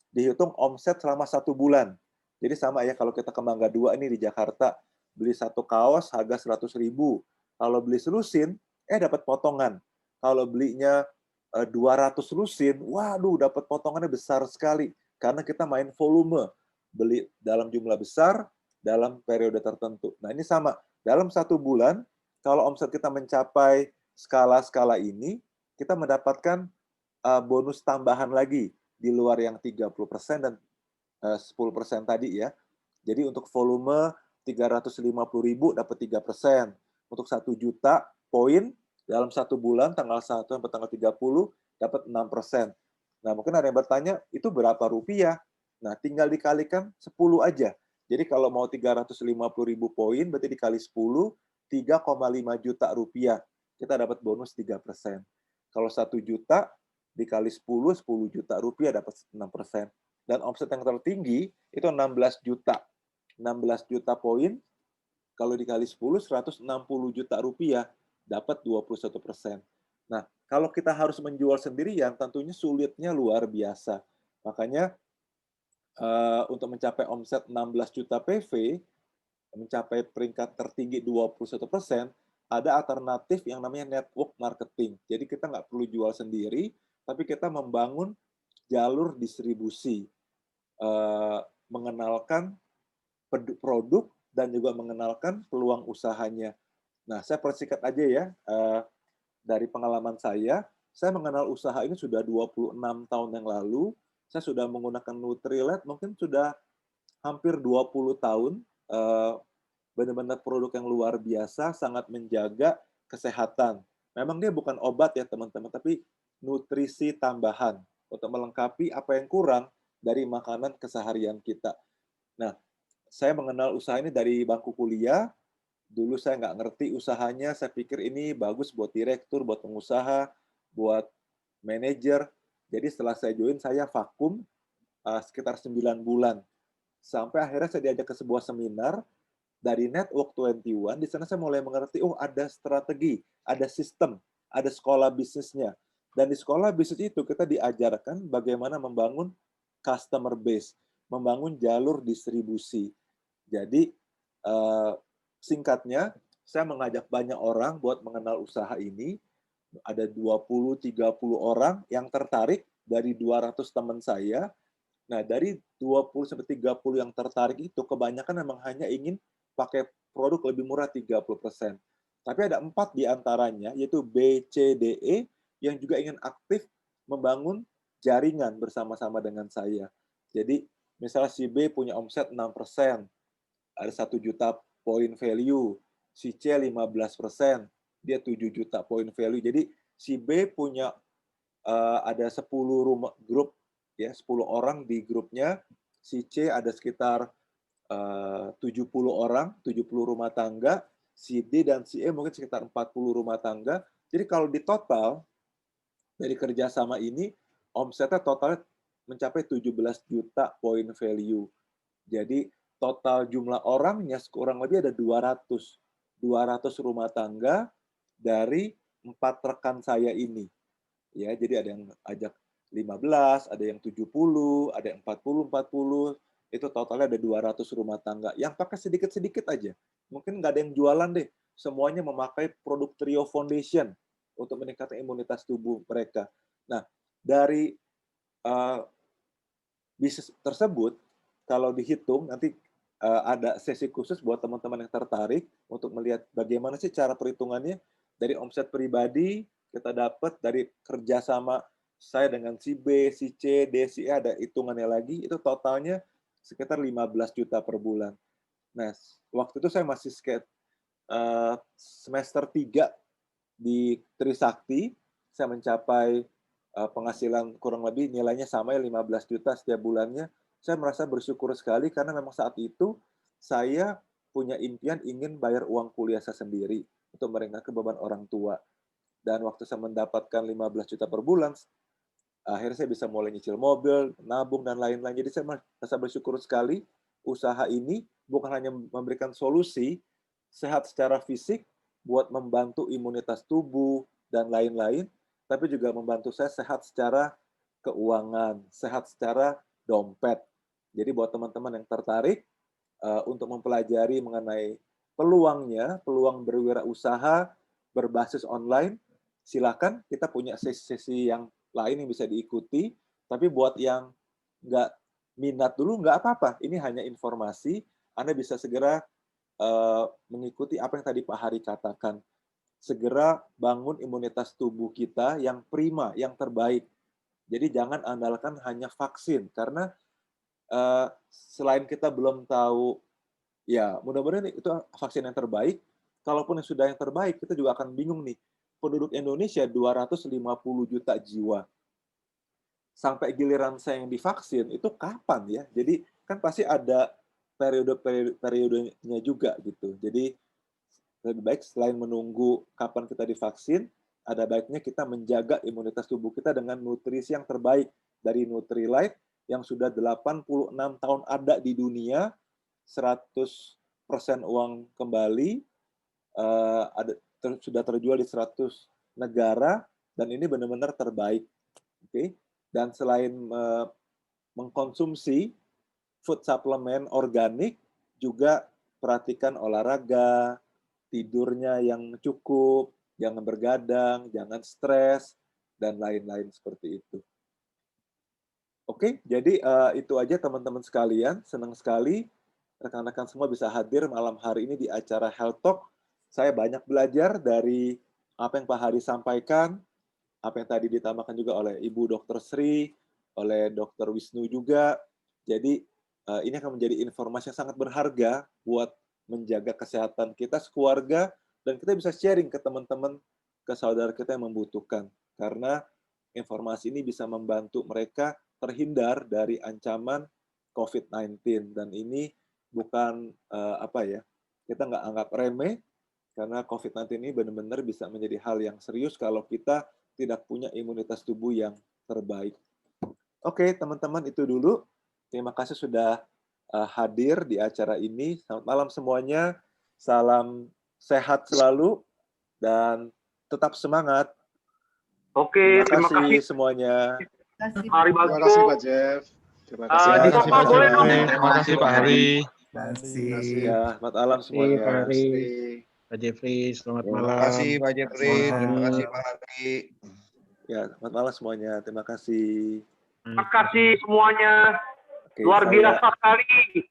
dihitung omset selama 1 bulan. Jadi sama ya, kalau kita ke Mangga 2 ini di Jakarta, beli 1 kaos harga 100.000. Kalau beli selusin, dapat potongan. Kalau belinya 200 lusin, waduh dapat potongannya besar sekali. Karena kita main volume. Beli dalam jumlah besar, dalam periode tertentu. Nah ini sama, dalam 1 bulan, kalau omset kita mencapai skala-skala ini, kita mendapatkan bonus tambahan lagi, di luar yang 30% dan 10% tadi ya. Jadi untuk volume 350.000 dapat 3%. Untuk 1 juta poin dalam 1 bulan tanggal 1 sampai tanggal 30 dapat 6%. Nah, mungkin ada yang bertanya, itu berapa rupiah? Nah, tinggal dikalikan 10 aja. Jadi kalau mau 350.000 poin berarti dikali 10, 3,5 juta rupiah. Kita dapat bonus 3%. Kalau 1 juta dikali 10, 10 juta rupiah dapat 6%. Dan omset yang tertinggi itu 16 juta. 16 juta poin Kalau dikali 10, 160 juta rupiah, dapat 21%. Nah, kalau kita harus menjual sendirian, tentunya sulitnya luar biasa. Makanya untuk mencapai omset 16 juta PV, mencapai peringkat tertinggi 21%, ada alternatif yang namanya network marketing. Jadi kita nggak perlu jual sendiri, tapi kita membangun jalur distribusi, mengenalkan produk dan juga mengenalkan peluang usahanya. Nah, saya persingkat aja ya, dari pengalaman saya mengenal usaha ini sudah 26 tahun yang lalu, saya sudah menggunakan Nutrilite mungkin sudah hampir 20 tahun, benar-benar produk yang luar biasa, sangat menjaga kesehatan. Memang dia bukan obat ya teman-teman, tapi nutrisi tambahan untuk melengkapi apa yang kurang dari makanan keseharian kita. Nah, saya mengenal usaha ini dari bangku kuliah. Dulu saya nggak ngerti usahanya, saya pikir ini bagus buat direktur, buat pengusaha, buat manajer. Jadi setelah saya join, saya vakum sekitar 9 bulan. Sampai akhirnya saya diajak ke sebuah seminar dari Network 21. Di sana saya mulai mengerti, oh ada strategi, ada sistem, ada sekolah bisnisnya. Dan di sekolah bisnis itu kita diajarkan bagaimana membangun customer base, membangun jalur distribusi. Jadi singkatnya, saya mengajak banyak orang buat mengenal usaha ini. Ada 20-30 orang yang tertarik dari 200 teman saya. Nah, dari 20-30 yang tertarik itu, kebanyakan memang hanya ingin pakai produk lebih murah 30%. Tapi ada 4 di antaranya, yaitu B, C, D, E, yang juga ingin aktif membangun jaringan bersama-sama dengan saya. Jadi, misalnya si B punya omset 6%, ada 1 juta poin value, si C 15%, dia 7 juta poin value. Jadi si B punya ada 10 grup ya, 10 orang di grupnya, si C ada sekitar 70 orang, 70 rumah tangga, si D dan si E mungkin sekitar 40 rumah tangga. Jadi kalau di total dari kerjasama ini, omsetnya totalnya mencapai 17 juta poin value. Jadi total jumlah orangnya kurang lebih ada 200 rumah tangga dari 4 rekan saya ini. Ya, jadi ada yang ajak 15, ada yang 70, ada yang 40. Itu totalnya ada 200 rumah tangga yang pakai sedikit-sedikit aja. Mungkin nggak ada yang jualan deh. Semuanya memakai produk Trio Foundation untuk meningkatkan imunitas tubuh mereka. Nah, dari bisnis tersebut, kalau dihitung, nanti ada sesi khusus buat teman-teman yang tertarik untuk melihat bagaimana sih cara perhitungannya. Dari omset pribadi, kita dapat dari kerjasama saya dengan si B, si C, D, si E, ada hitungannya lagi, itu totalnya sekitar 15 juta per bulan. Nah, waktu itu saya masih semester 3 di Trisakti, saya mencapai penghasilan kurang lebih nilainya sama ya 15 juta setiap bulannya. Saya merasa bersyukur sekali karena memang saat itu saya punya impian ingin bayar uang kuliah saya sendiri untuk meringankan beban orang tua. Dan waktu saya mendapatkan 15 juta per bulan, akhirnya saya bisa mulai nyicil mobil, nabung, dan lain-lain. Jadi saya merasa bersyukur sekali usaha ini bukan hanya memberikan solusi sehat secara fisik buat membantu imunitas tubuh dan lain-lain, tapi juga membantu saya sehat secara keuangan, sehat secara dompet. Jadi buat teman-teman yang tertarik untuk mempelajari mengenai peluangnya, peluang berwirausaha berbasis online, silakan, kita punya sesi-sesi yang lain yang bisa diikuti. Tapi buat yang nggak minat dulu, nggak apa-apa. Ini hanya informasi, Anda bisa segera mengikuti apa yang tadi Pak Hari katakan. Segera bangun imunitas tubuh kita yang prima, yang terbaik. Jadi jangan andalkan hanya vaksin, karena selain kita belum tahu, ya mudah-mudahan itu vaksin yang terbaik, kalaupun yang sudah yang terbaik, kita juga akan bingung nih, penduduk Indonesia 250 juta jiwa. Sampai giliran saya yang divaksin, itu kapan ya? Jadi kan pasti ada periodenya juga gitu. Jadi lebih baik selain menunggu kapan kita divaksin, ada baiknya kita menjaga imunitas tubuh kita dengan nutrisi yang terbaik dari Nutrilite yang sudah 86 tahun ada di dunia, 100 100% uang kembali, sudah terjual di 100 negara, dan ini benar-benar terbaik. Oke. Dan selain mengkonsumsi food supplement organik, juga perhatikan olahraga, tidurnya yang cukup, jangan bergadang, jangan stres, dan lain-lain seperti itu. Oke, jadi itu aja teman-teman sekalian. Senang sekali rekan-rekan semua bisa hadir malam hari ini di acara Health Talk. Saya banyak belajar dari apa yang Pak Hari sampaikan, apa yang tadi ditambahkan juga oleh Ibu Dr. Sri, oleh Dr. Wisnu juga. Jadi ini akan menjadi informasi yang sangat berharga buat menjaga kesehatan kita sekeluarga, dan kita bisa sharing ke teman-teman, ke saudara kita yang membutuhkan. Karena informasi ini bisa membantu mereka terhindar dari ancaman COVID-19. Dan ini bukan kita nggak anggap remeh, karena COVID-19 ini benar-benar bisa menjadi hal yang serius kalau kita tidak punya imunitas tubuh yang terbaik. Oke, teman-teman, itu dulu. Terima kasih sudah hadir di acara ini. Selamat malam semuanya. Salam sehat selalu dan tetap semangat. Oke, terima kasih semuanya. Mari Terima kasih Pak Jeff. Terima kasih. Terima kasih Pak Hari. Terima kasih. Ya, selamat malam semuanya. Pak Jeffrey, selamat malam. Terima kasih Pak Jeffrey. Terima kasih Pak Hari. Ya, selamat malam semuanya. Terima kasih. Terima kasih semuanya. Oke, Luar biasa sekali.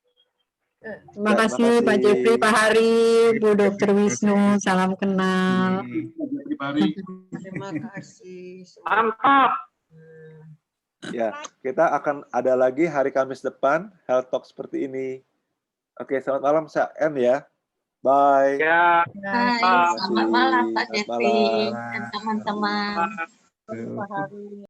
Terima kasih Pak Jeffrey, Pak Hari, Bu Dr. Wisnu, salam kenal. Terima kasih. Mantap. Ya, kita akan ada lagi hari Kamis depan Health Talk seperti ini. Oke, selamat malam N ya. Bye. Ya. Hai, selamat malam Pak Selamat Jeffrey malam. dan teman-teman. Terima kasih.